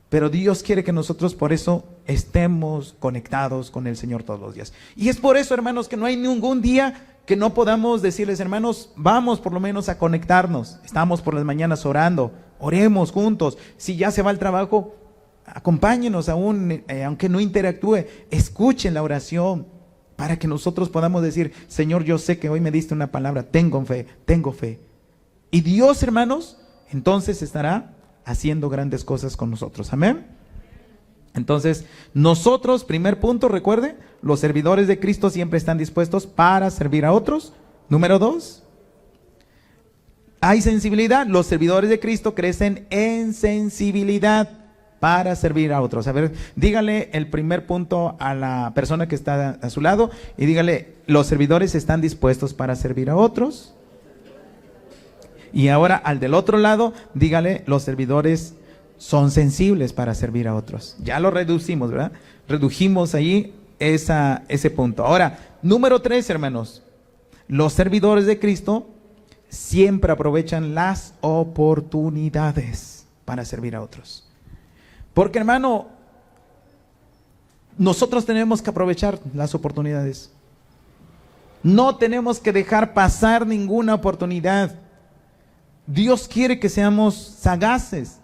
Speaker 1: Pero Dios quiere que nosotros por eso estemos conectados con el Señor todos los días. Y es por eso, hermanos, que no hay ningún día que no podamos decirles, hermanos, vamos por lo menos a conectarnos. Estamos por las mañanas orando, oremos juntos. Si ya se va al trabajo, acompáñenos aún, aunque no interactúe, escuchen la oración para que nosotros podamos decir, Señor, yo sé que hoy me diste una palabra, tengo fe, tengo fe. Y Dios, hermanos, entonces estará haciendo grandes cosas con nosotros. Amén. Entonces, nosotros, primer punto, recuerde, los servidores de Cristo siempre están dispuestos para servir a otros. Número 2, hay sensibilidad. Los servidores de Cristo crecen en sensibilidad para servir a otros. A ver, dígale el primer punto a la persona que está a su lado y dígale, los servidores están dispuestos para servir a otros. Y ahora al del otro lado, dígale, los servidores son sensibles para servir a otros. Ya lo reducimos, ¿verdad? Redujimos ahí ese punto. Ahora, número 3, hermanos. Los servidores de Cristo siempre aprovechan las oportunidades para servir a otros. Porque, hermano, nosotros tenemos que aprovechar las oportunidades. No tenemos que dejar pasar ninguna oportunidad. Dios quiere que seamos sagaces.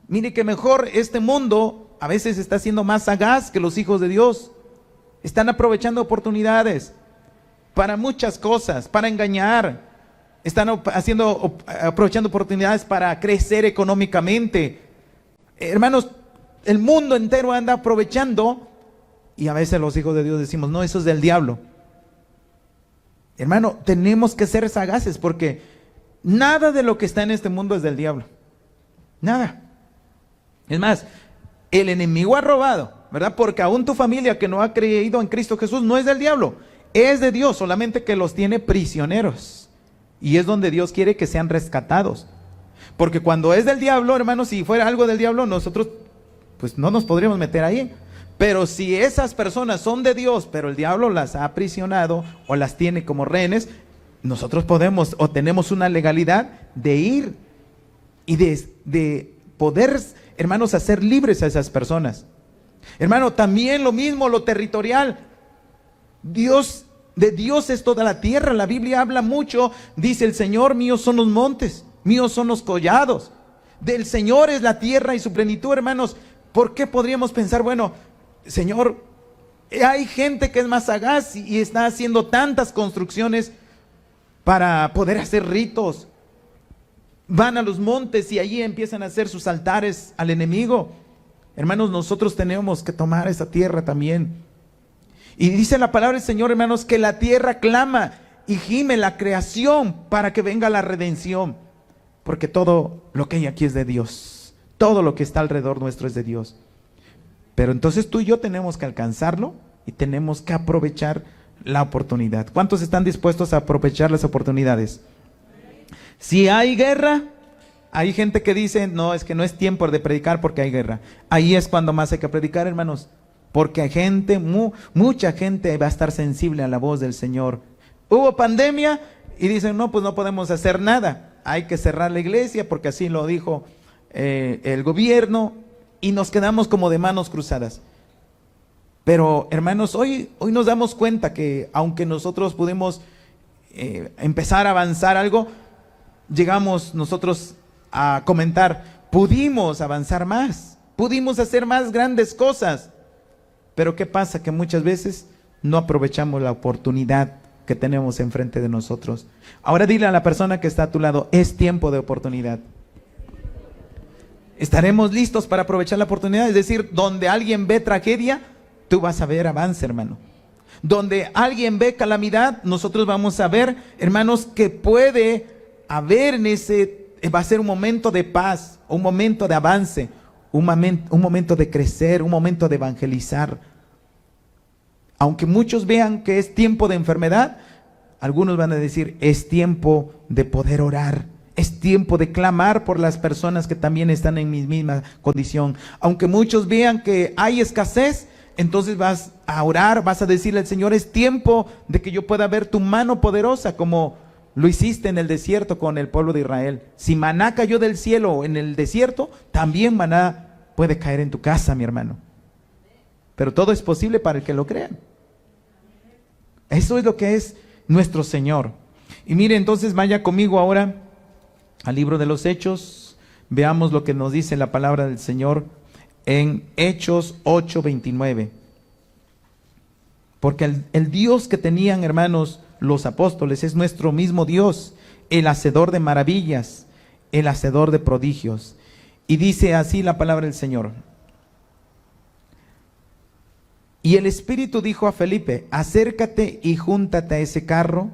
Speaker 1: Mire que mejor este mundo a veces está siendo más sagaz que los hijos de Dios. Están aprovechando oportunidades para muchas cosas, para engañar. Están aprovechando oportunidades para crecer económicamente. Hermanos, el mundo entero anda aprovechando y a veces los hijos de Dios decimos, no, eso es del diablo. Hermano, tenemos que ser sagaces porque nada de lo que está en este mundo es del diablo. Nada. Es más, el enemigo ha robado, ¿verdad? Porque aún tu familia que no ha creído en Cristo Jesús no es del diablo, es de Dios, solamente que los tiene prisioneros. Y es donde Dios quiere que sean rescatados. Porque cuando es del diablo, hermanos, si fuera algo del diablo, nosotros pues no nos podríamos meter ahí. Pero si esas personas son de Dios, pero el diablo las ha aprisionado o las tiene como rehenes, nosotros podemos o tenemos una legalidad de ir y de poder, hermanos, hacer libres a esas personas. Hermano, también lo mismo, lo territorial. De Dios es toda la tierra. La Biblia habla mucho, dice el Señor, míos son los montes, míos son los collados. Del Señor es la tierra y su plenitud, hermanos. ¿Por qué podríamos pensar, bueno, Señor, hay gente que es más sagaz y está haciendo tantas construcciones para poder hacer ritos? Van a los montes y allí empiezan a hacer sus altares al enemigo. Hermanos, nosotros tenemos que tomar esa tierra también. Y dice la palabra del Señor, hermanos, que la tierra clama y gime la creación para que venga la redención. Porque todo lo que hay aquí es de Dios. Todo lo que está alrededor nuestro es de Dios. Pero entonces tú y yo tenemos que alcanzarlo y tenemos que aprovechar la oportunidad. ¿Cuántos están dispuestos a aprovechar las oportunidades? Si hay guerra, hay gente que dice, no, es que no es tiempo de predicar porque hay guerra. Ahí es cuando más hay que predicar, hermanos. Porque hay gente, mucha gente va a estar sensible a la voz del Señor. Hubo pandemia y dicen, no, pues no podemos hacer nada. Hay que cerrar la iglesia porque así lo dijo el gobierno y nos quedamos como de manos cruzadas. Pero hermanos, hoy nos damos cuenta que aunque nosotros pudimos empezar a avanzar algo, llegamos nosotros a comentar, pudimos avanzar más, pudimos hacer más grandes cosas. Pero ¿qué pasa? Que muchas veces no aprovechamos la oportunidad que tenemos enfrente de nosotros. Ahora dile a la persona que está a tu lado, es tiempo de oportunidad. Estaremos listos para aprovechar la oportunidad. Es decir, donde alguien ve tragedia, tú vas a ver avance, hermano. Donde alguien ve calamidad, nosotros vamos a ver, hermanos, que puede haber en ese, va a ser un momento de paz, un momento de avance, un momento de crecer, un momento de evangelizar. Aunque muchos vean que es tiempo de enfermedad, algunos van a decir, es tiempo de poder orar. Es tiempo de clamar por las personas que también están en mi misma condición. Aunque muchos vean que hay escasez, entonces vas a orar, vas a decirle al Señor, es tiempo de que yo pueda ver tu mano poderosa como lo hiciste en el desierto con el pueblo de Israel. Si maná cayó del cielo en el desierto, también maná puede caer en tu casa, mi hermano. Pero todo es posible para el que lo crea. Eso es lo que es nuestro Señor. Y mire, entonces vaya conmigo ahora al libro de los Hechos. Veamos lo que nos dice la palabra del Señor en Hechos 8:29. Porque el Dios que tenían, hermanos, los apóstoles es nuestro mismo Dios, el hacedor de maravillas, el hacedor de prodigios. Y dice así la palabra del Señor. Y el Espíritu dijo a Felipe, acércate y júntate a ese carro.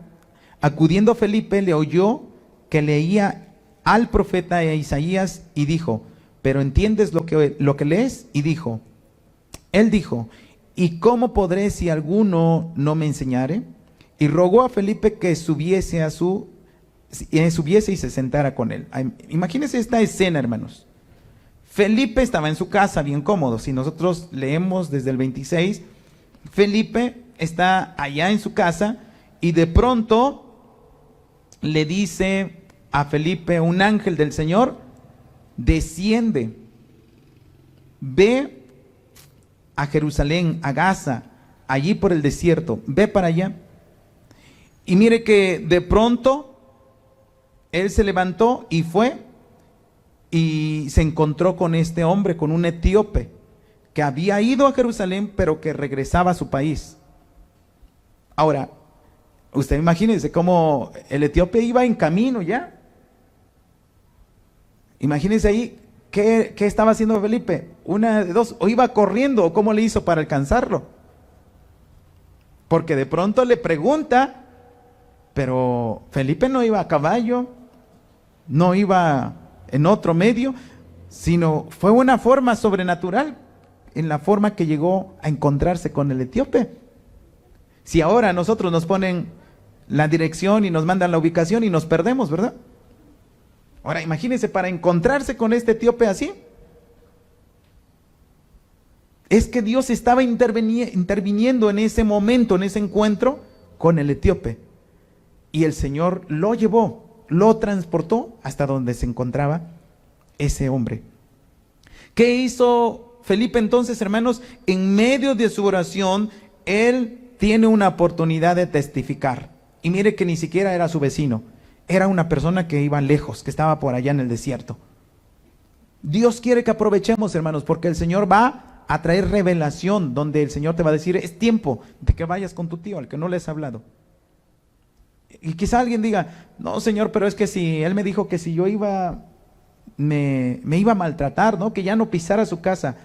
Speaker 1: Acudiendo Felipe, le oyó que leía al profeta Isaías y dijo, ¿pero entiendes lo que lees? Y dijo, él dijo, ¿y cómo podré si alguno no me enseñare? Y rogó a Felipe que subiese y se sentara con él. Imagínense esta escena, hermanos. Felipe estaba en su casa bien cómodo. Si nosotros leemos desde el 26, Felipe está allá en su casa y de pronto le dice a Felipe un ángel del Señor, desciende, ve a Jerusalén, a Gaza, allí por el desierto, ve para allá. Y mire que de pronto él se levantó y fue y se encontró con este hombre, con un etíope, que había ido a Jerusalén, pero que regresaba a su país. Ahora, usted imagínese cómo el etíope iba en camino ya. Imagínense ahí, ¿qué estaba haciendo Felipe? Una de dos, o iba corriendo, o cómo le hizo para alcanzarlo. Porque de pronto le pregunta, pero Felipe no iba a caballo, no iba en otro medio, sino fue una forma sobrenatural, en la forma que llegó a encontrarse con el etíope. Si ahora a nosotros nos ponen la dirección y nos mandan la ubicación y nos perdemos, ¿verdad? Ahora imagínense para encontrarse con este etíope así. Es que Dios estaba interviniendo en ese momento, en ese encuentro con el etíope. Y el Señor lo llevó, lo transportó hasta donde se encontraba ese hombre. ¿Qué hizo Felipe entonces, hermanos? En medio de su oración, él tiene una oportunidad de testificar. Y mire que ni siquiera era su vecino. Era una persona que iba lejos, que estaba por allá en el desierto. Dios quiere que aprovechemos, hermanos, porque el Señor va a traer revelación, donde el Señor te va a decir, es tiempo de que vayas con tu tío, al que no le has hablado. Y quizá alguien diga, no, Señor, pero es que si Él me dijo que si yo iba, me iba a maltratar, ¿no? Que ya no pisara su casa.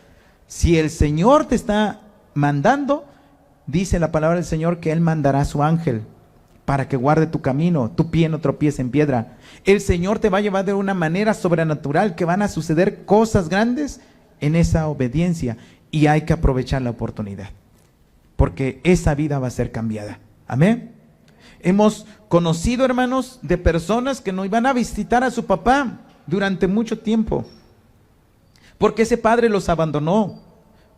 Speaker 1: Si el Señor te está mandando, dice la palabra del Señor que Él mandará a su ángel para que guarde tu camino, tu pie no tropiece en piedra. El Señor te va a llevar de una manera sobrenatural, que van a suceder cosas grandes en esa obediencia, y hay que aprovechar la oportunidad, porque esa vida va a ser cambiada. Amén. Hemos conocido, hermanos, de personas que no iban a visitar a su papá durante mucho tiempo, porque ese padre los abandonó,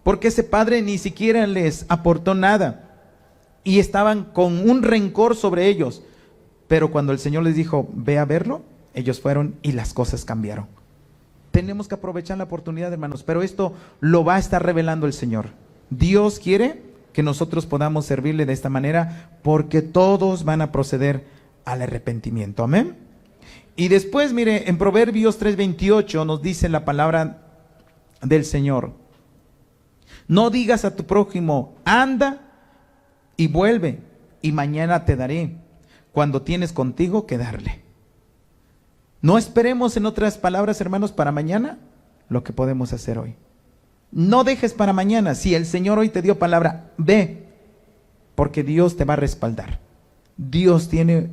Speaker 1: porque ese padre ni siquiera les aportó nada, y estaban con un rencor sobre ellos. Pero cuando el Señor les dijo, ve a verlo, ellos fueron y las cosas cambiaron. Tenemos que aprovechar la oportunidad, hermanos, pero esto lo va a estar revelando el Señor. Dios quiere que nosotros podamos servirle de esta manera, porque todos van a proceder al arrepentimiento. Amén. Y después, mire, en Proverbios 3:28 nos dice la palabra del Señor: no digas a tu prójimo, anda y vuelve, y mañana te daré, cuando tienes contigo que darle. No esperemos, en otras palabras, hermanos, para mañana lo que podemos hacer hoy. No dejes para mañana. Si el Señor hoy te dio palabra, ve, porque Dios te va a respaldar. Dios tiene,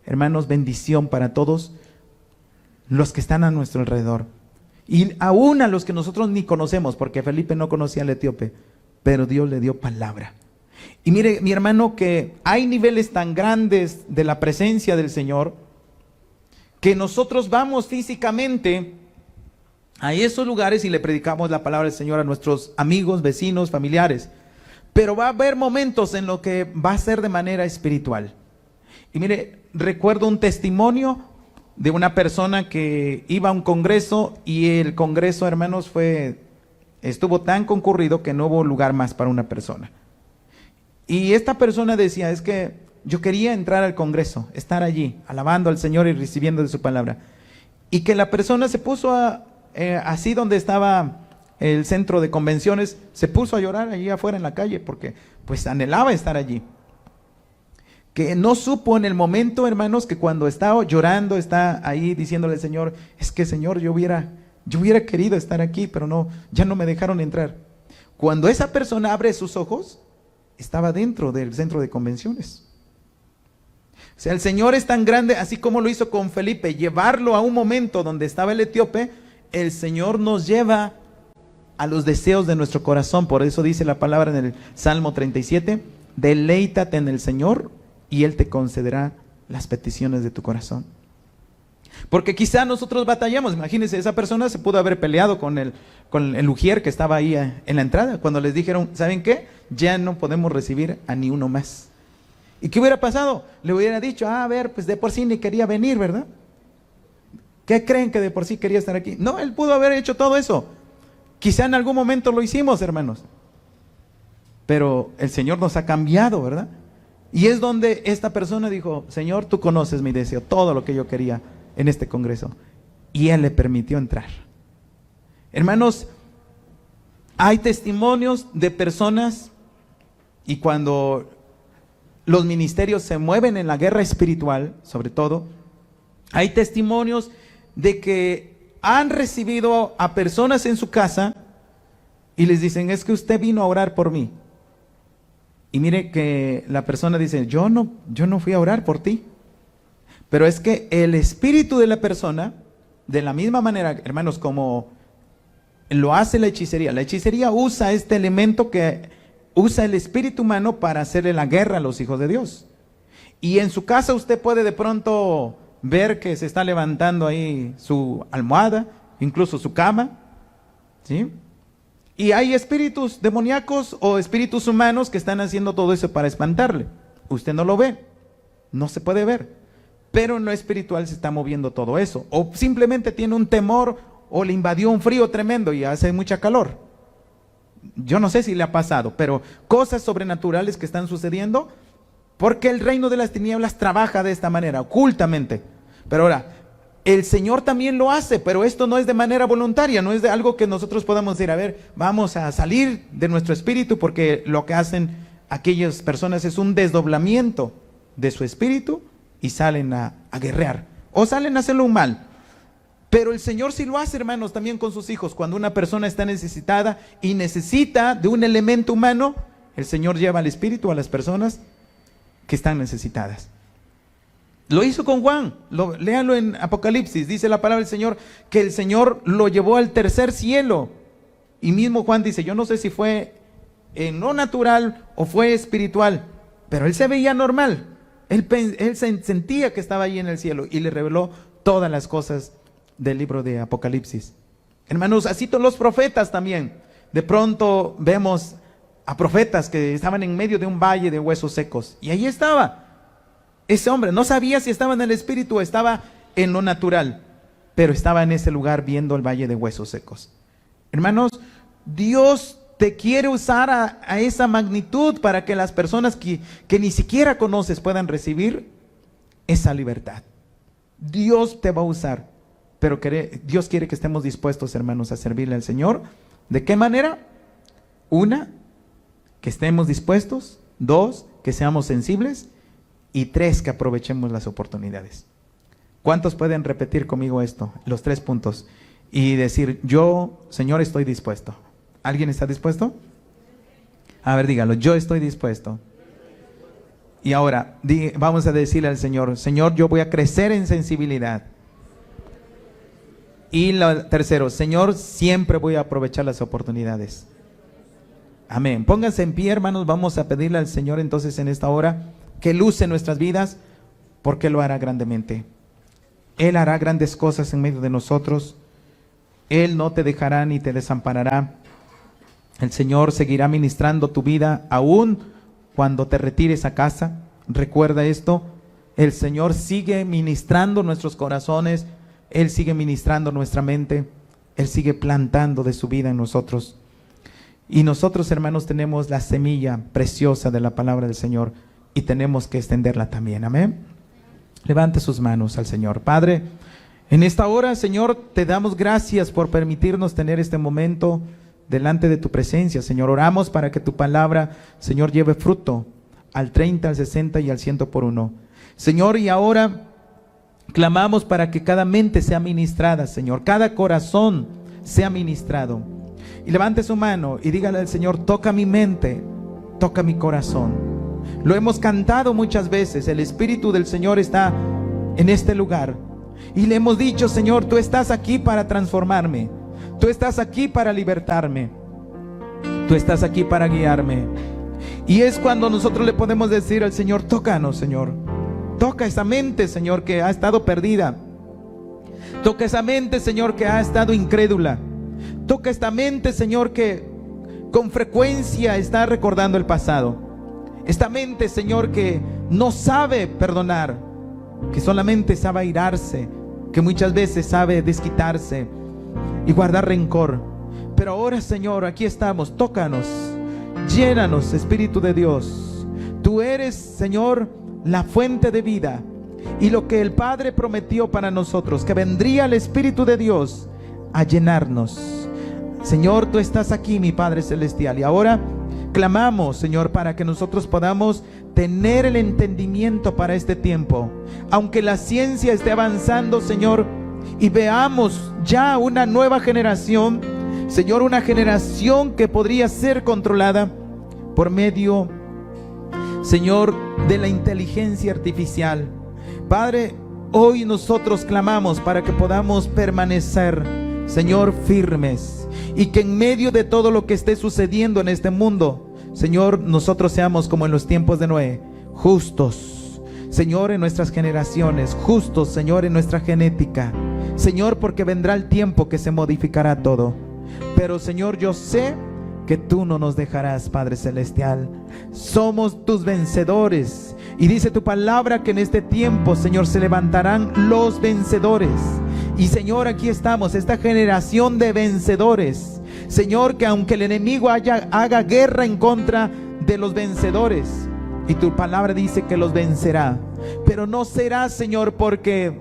Speaker 1: hermanos, bendición para todos los que están a nuestro alrededor. Y aún a los que nosotros ni conocemos, porque Felipe no conocía al etíope, pero Dios le dio palabra. Y mire, mi hermano, que hay niveles tan grandes de la presencia del Señor, que nosotros vamos físicamente a esos lugares y le predicamos la palabra del Señor a nuestros amigos, vecinos, familiares. Pero va a haber momentos en los que va a ser de manera espiritual. Y mire, recuerdo un testimonio de una persona que iba a un congreso y el congreso, hermanos, estuvo tan concurrido que no hubo lugar más para una persona. Y esta persona decía, es que yo quería entrar al congreso, estar allí, alabando al Señor y recibiendo de su palabra. Y que la persona se puso así donde estaba el centro de convenciones, se puso a llorar allí afuera en la calle, porque pues anhelaba estar allí. Que no supo en el momento, hermanos, que cuando estaba llorando, está ahí diciéndole al Señor, es que Señor, yo hubiera querido estar aquí, pero no, ya no me dejaron entrar. Cuando esa persona abre sus ojos, estaba dentro del centro de convenciones. O sea, el Señor es tan grande, así como lo hizo con Felipe, llevarlo a un momento donde estaba el etíope. El Señor nos lleva a los deseos de nuestro corazón. Por eso dice la palabra en el Salmo 37, deleítate en el Señor y Él te concederá las peticiones de tu corazón. Porque quizá nosotros batallamos. Imagínense, esa persona se pudo haber peleado con el ujier que estaba ahí en la entrada, cuando les dijeron, ¿saben qué? Ya no podemos recibir a ni uno más. ¿Y qué hubiera pasado? Le hubiera dicho, a ver, pues de por sí ni quería venir, ¿verdad? ¿Qué creen que de por sí quería estar aquí? No, él pudo haber hecho todo eso. Quizá en algún momento lo hicimos, hermanos. Pero el Señor nos ha cambiado, ¿verdad? Y es donde esta persona dijo, Señor, tú conoces mi deseo, todo lo que yo quería en este congreso. Y Él le permitió entrar. Hermanos, hay testimonios de personas, y cuando los ministerios se mueven en la guerra espiritual, sobre todo, hay testimonios de que han recibido a personas en su casa y les dicen, es que usted vino a orar por mí. Y mire que la persona dice, yo no fui a orar por ti. Pero es que el espíritu de la persona, de la misma manera, hermanos, como lo hace la hechicería usa este elemento que usa el espíritu humano para hacerle la guerra a los hijos de Dios. Y en su casa usted puede de pronto ver que se está levantando ahí su almohada, incluso su cama, ¿sí? Y hay espíritus demoníacos o espíritus humanos que están haciendo todo eso para espantarle. Usted no lo ve, no se puede ver, pero en lo espiritual se está moviendo todo eso. O simplemente tiene un temor o le invadió un frío tremendo y hace mucha calor. Yo no sé si le ha pasado, pero cosas sobrenaturales que están sucediendo porque el reino de las tinieblas trabaja de esta manera, ocultamente. Pero ahora, el Señor también lo hace, pero esto no es de manera voluntaria, no es de algo que nosotros podamos decir, a ver, vamos a salir de nuestro espíritu, porque lo que hacen aquellas personas es un desdoblamiento de su espíritu y salen a guerrear, o salen a hacerlo un mal. Pero el Señor sí lo hace, hermanos, también con sus hijos. Cuando una persona está necesitada y necesita de un elemento humano, el Señor lleva al espíritu a las personas que están necesitadas. Lo hizo con Juan, léanlo en Apocalipsis, dice la palabra del Señor, que el Señor lo llevó al tercer cielo. Y mismo Juan dice, yo no sé si fue no natural o fue espiritual, pero él se veía normal. Él sentía que estaba ahí en el cielo y le reveló todas las cosas del libro de Apocalipsis. Hermanos, así todos los profetas también. De pronto vemos a profetas que estaban en medio de un valle de huesos secos. Y ahí estaba ese hombre. No sabía si estaba en el espíritu o estaba en lo natural, pero estaba en ese lugar viendo el valle de huesos secos. Hermanos, Dios te quiere usar a esa magnitud para que las personas que ni siquiera conoces puedan recibir esa libertad. Dios te va a usar, pero Dios quiere que estemos dispuestos, hermanos, a servirle al Señor. ¿De qué manera? Una, que estemos dispuestos. Dos, que seamos sensibles. Y tres, que aprovechemos las oportunidades. ¿Cuántos pueden repetir conmigo esto? Los 3 puntos. Y decir, yo, Señor, estoy dispuesto. ¿Alguien está dispuesto? A ver, dígalo, yo estoy dispuesto Y ahora vamos a decirle al Señor, Señor, yo voy a crecer en sensibilidad. Y lo tercero, Señor, siempre voy a aprovechar las oportunidades. Amén. Pónganse en pie, hermanos. Vamos a pedirle al Señor entonces en esta hora que luce nuestras vidas, porque lo hará grandemente. Él hará grandes cosas en medio de nosotros. Él no te dejará ni te desamparará. El Señor seguirá ministrando tu vida aún cuando te retires a casa. Recuerda esto. El Señor sigue ministrando nuestros corazones. Él sigue ministrando nuestra mente. Él sigue plantando de su vida en nosotros. Y nosotros, hermanos, tenemos la semilla preciosa de la palabra del Señor y tenemos que extenderla también. Amén. Levante sus manos al Señor. Padre, en esta hora, Señor, te damos gracias por permitirnos tener este momento delante de tu presencia. Señor, oramos para que tu palabra, Señor, lleve fruto al 30, al 60 y al 100 por uno. Señor, y ahora clamamos para que cada mente sea ministrada, Señor, cada corazón sea ministrado. Y levante su mano y dígale al Señor, toca mi mente, toca mi corazón. Lo hemos cantado muchas veces, el Espíritu del Señor está en este lugar. Y le hemos dicho, Señor, tú estás aquí para transformarme. Tú estás aquí para libertarme. Tú estás aquí para guiarme. Y es cuando nosotros le podemos decir al Señor, tócanos, Señor. Toca esa mente, Señor, que ha estado perdida. Toca esa mente, Señor, que ha estado incrédula. Toca esta mente, Señor, que con frecuencia está recordando el pasado. Esta mente, Señor, que no sabe perdonar, que solamente sabe airarse, que muchas veces sabe desquitarse y guardar rencor. Pero ahora, Señor, aquí estamos, tócanos, llénanos, Espíritu de Dios. Tú eres, Señor, la fuente de vida, y lo que el Padre prometió para nosotros, que vendría el Espíritu de Dios a llenarnos. Señor, tú estás aquí, mi Padre Celestial, y ahora clamamos, Señor, para que nosotros podamos tener el entendimiento para este tiempo. Aunque la ciencia esté avanzando, Señor, y veamos ya una nueva generación, Señor, una generación que podría ser controlada por medio, Señor, de la inteligencia artificial. Padre, hoy nosotros clamamos para que podamos permanecer, Señor, firmes, y que en medio de todo lo que esté sucediendo en este mundo, Señor, nosotros seamos como en los tiempos de Noé, justos, Señor, en nuestras generaciones, justos, Señor, en nuestra genética, Señor, porque vendrá el tiempo que se modificará todo. Pero, Señor, yo sé que tú no nos dejarás, Padre Celestial. Somos tus vencedores, y dice tu palabra que en este tiempo, Señor, se levantarán los vencedores. Y, Señor, aquí estamos, esta generación de vencedores, Señor, que aunque el enemigo haga guerra en contra de los vencedores, y tu palabra dice que los vencerá, pero no será, Señor, porque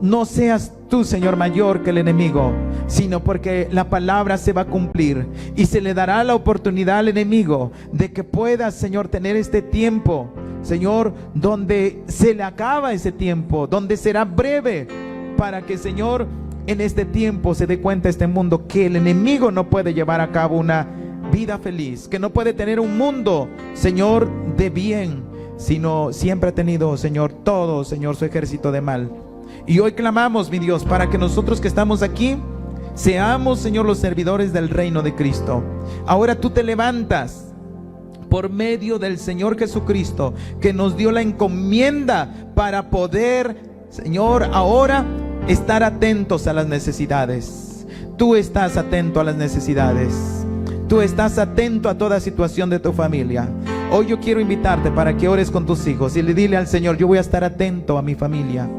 Speaker 1: no seas tú, Señor, mayor que el enemigo, sino porque la palabra se va a cumplir y se le dará la oportunidad al enemigo de que pueda, Señor, tener este tiempo, Señor, donde se le acaba ese tiempo, donde será breve, para que, Señor, en este tiempo se dé cuenta este mundo que el enemigo no puede llevar a cabo una vida feliz, que no puede tener un mundo, Señor, de bien, sino siempre ha tenido, Señor, todo, Señor, su ejército de mal. Y hoy clamamos, mi Dios, para que nosotros que estamos aquí seamos, Señor, los servidores del reino de Cristo. Ahora tú te levantas por medio del Señor Jesucristo, que nos dio la encomienda para poder, Señor, ahora estar atentos a las necesidades. Tú estás atento a las necesidades. Tú estás atento a toda situación de tu familia. Hoy yo quiero invitarte para que ores con tus hijos y le dile al Señor, yo voy a estar atento a mi familia.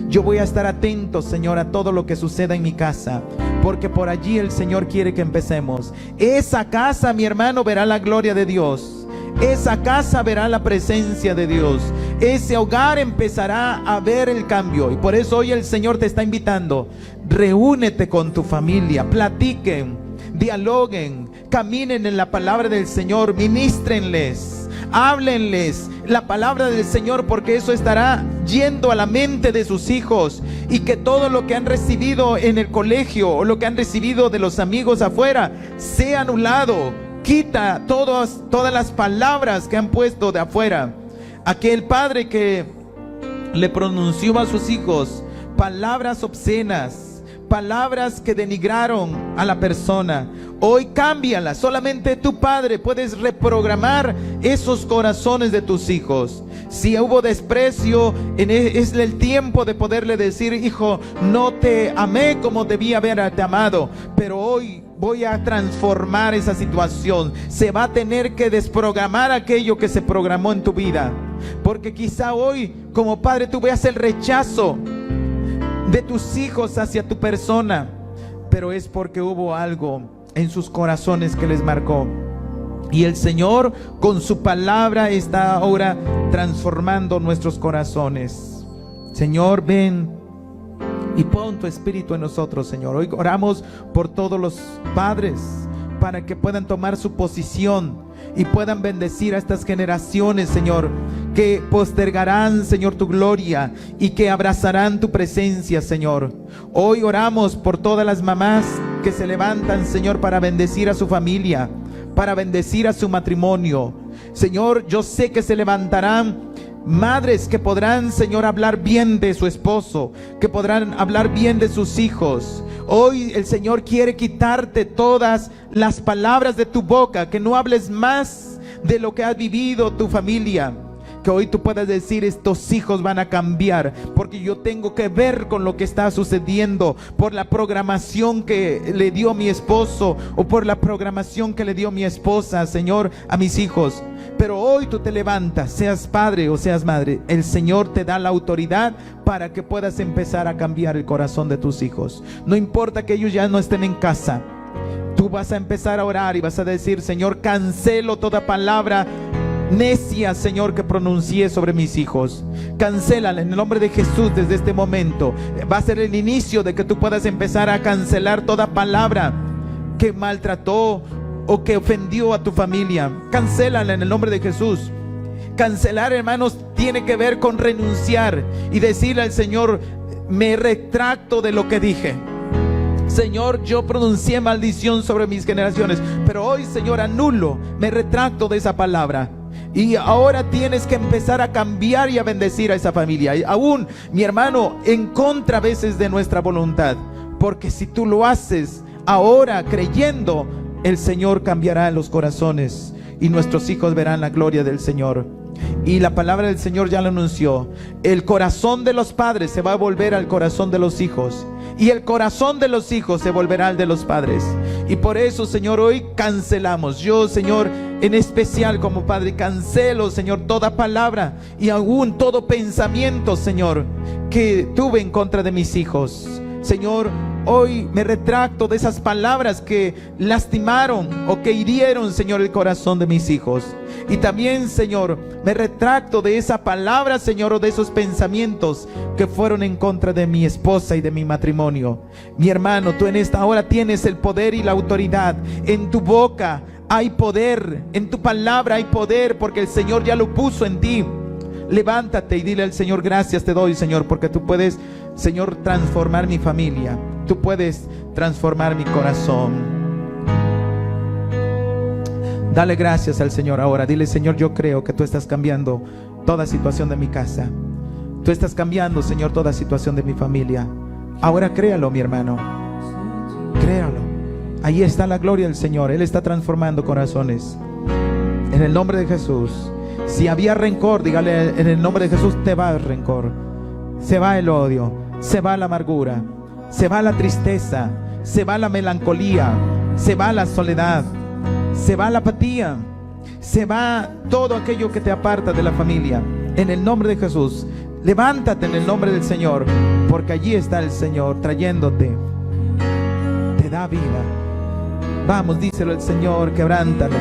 Speaker 1: Yo voy a estar atento, Señor, a todo lo que suceda en mi casa, porque por allí el Señor quiere que empecemos. Esa casa, mi hermano, verá la gloria de Dios. Esa casa verá la presencia de Dios. Ese hogar empezará a ver el cambio. Y por eso hoy el Señor te está invitando. Reúnete con tu familia, platiquen, dialoguen, caminen en la palabra del Señor, ministrenles, háblenles la palabra del Señor, porque eso estará yendo a la mente de sus hijos, y que todo lo que han recibido en el colegio o lo que han recibido de los amigos afuera sea anulado. Quita todas las palabras que han puesto de afuera. Aquel padre que le pronunció a sus hijos palabras obscenas, palabras que denigraron a la persona, hoy cámbialas. Solamente tu padre puedes reprogramar esos corazones de tus hijos. Si hubo desprecio, es el tiempo de poderle decir: hijo, no te amé como debía haberte amado, pero hoy voy a transformar esa situación. Se va a tener que desprogramar aquello que se programó en tu vida, porque quizá hoy como padre tú veas el rechazo de tus hijos hacia tu persona, pero es porque hubo algo en sus corazones que les marcó. Y el Señor con su palabra está ahora transformando nuestros corazones. Señor, ven y pon tu espíritu en nosotros, Señor. Hoy oramos por todos los padres para que puedan tomar su posición y puedan bendecir a estas generaciones, Señor, que postergarán, Señor, tu gloria y que abrazarán tu presencia, Señor. Hoy oramos por todas las mamás que se levantan, Señor, para bendecir a su familia, para bendecir a su matrimonio. Señor, yo sé que se levantarán madres que podrán, Señor, hablar bien de su esposo, que podrán hablar bien de sus hijos. Hoy el Señor quiere quitarte todas las palabras de tu boca, que no hables más de lo que ha vivido tu familia. Que hoy tú puedas decir: estos hijos van a cambiar, porque yo tengo que ver con lo que está sucediendo por la programación que le dio mi esposo o por la programación que le dio mi esposa, Señor, a mis hijos. Pero hoy tú te levantas, seas padre o seas madre, el Señor te da la autoridad para que puedas empezar a cambiar el corazón de tus hijos. No importa que ellos ya no estén en casa, tú vas a empezar a orar y vas a decir: Señor, cancelo toda palabra necia, Señor, que pronuncié sobre mis hijos. Cancélala en el nombre de Jesús. Desde este momento va a ser el inicio de que tú puedas empezar a cancelar toda palabra que maltrató o que ofendió a tu familia. Cancélala en el nombre de Jesús. Cancelar, hermanos, tiene que ver con renunciar y decirle al Señor: me retracto de lo que dije. Señor, yo pronuncié maldición sobre mis generaciones, pero hoy, Señor, anulo, me retracto de esa palabra. Y ahora tienes que empezar a cambiar y a bendecir a esa familia. Y aún, mi hermano, en contra a veces de nuestra voluntad. Porque si tú lo haces ahora creyendo, el Señor cambiará los corazones y nuestros hijos verán la gloria del Señor. Y la palabra del Señor ya lo anunció: el corazón de los padres se va a volver al corazón de los hijos, y el corazón de los hijos se volverá al de los padres. Y por eso, Señor, hoy cancelamos. Yo, Señor, en especial como padre, cancelo, Señor, toda palabra y aún todo pensamiento, Señor, que tuve en contra de mis hijos. Señor, hoy me retracto de esas palabras que lastimaron o que hirieron, Señor, el corazón de mis hijos. Y también, Señor, me retracto de esa palabra, Señor, o de esos pensamientos que fueron en contra de mi esposa y de mi matrimonio. Mi hermano, tú en esta hora tienes el poder y la autoridad. En tu boca hay poder, en tu palabra hay poder, porque el Señor ya lo puso en ti. Levántate y dile al Señor: gracias te doy, Señor, porque tú puedes, Señor, transformar mi familia. Tú puedes transformar mi corazón. Dale gracias al Señor ahora. Dile: Señor, yo creo que tú estás cambiando toda situación de mi casa. Tú estás cambiando, Señor, toda situación de mi familia. Ahora créalo, mi hermano. Créalo. Ahí está la gloria del Señor. Él está transformando corazones. En el nombre de Jesús. Si había rencor, dígale: en el nombre de Jesús te va el rencor. Se va el odio. Se va la amargura. Se va la tristeza. Se va la melancolía. Se va la soledad. Se va la apatía. Se va todo aquello que te aparta de la familia. En el nombre de Jesús, levántate en el nombre del Señor, porque allí está el Señor trayéndote. Te da vida. Vamos, díselo al Señor, quebrántalo.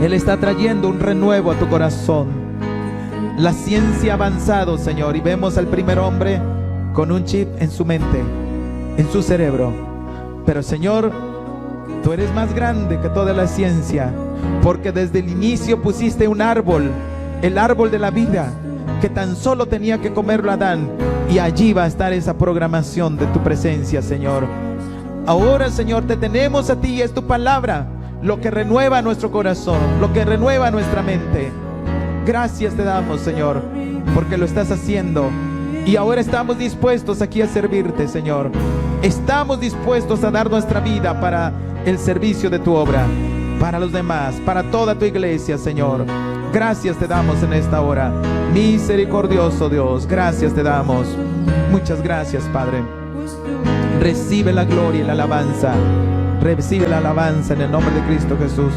Speaker 1: Él está trayendo un renuevo a tu corazón. La ciencia ha avanzado, Señor, y vemos al primer hombre con un chip en su mente, en su cerebro. Pero, Señor, tú eres más grande que toda la ciencia, porque desde el inicio pusiste un árbol, el árbol de la vida, que tan solo tenía que comerlo Adán, y allí va a estar esa programación de tu presencia, Señor. Ahora, Señor, te tenemos a ti y es tu palabra lo que renueva nuestro corazón, lo que renueva nuestra mente. Gracias te damos, Señor, porque lo estás haciendo. Y ahora estamos dispuestos aquí a servirte, Señor. Estamos dispuestos a dar nuestra vida para el servicio de tu obra, para los demás, para toda tu iglesia, Señor. Gracias te damos en esta hora. Misericordioso Dios, gracias te damos. Muchas gracias, Padre. Recibe la gloria y la alabanza. Recibe la alabanza en el nombre de Cristo Jesús.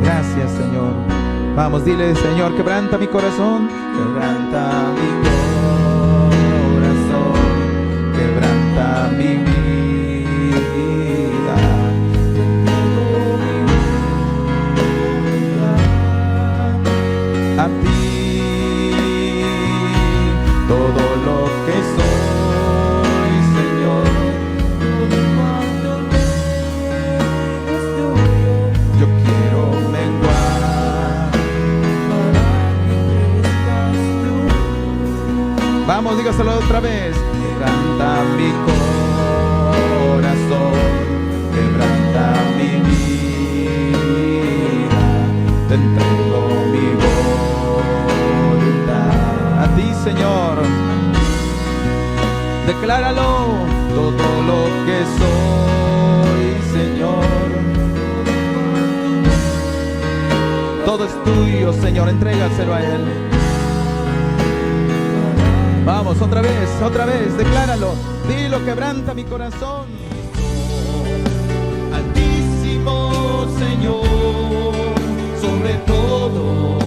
Speaker 1: Gracias, Señor. Vamos, dile, Señor, quebranta mi corazón. Quebranta mi corazón. Quebranta mi vida. A ti todo lo que soy, Señor. Yo quiero menguar. Vamos, dígaselo otra vez. Quebranta mi corazón, quebranta mi vida, te entrego mi voluntad. A ti, Señor, decláralo. Todo lo que soy, Señor, todo es tuyo, Señor, entrégaselo a Él. Vamos, otra vez, decláralo. Dilo, quebranta mi corazón.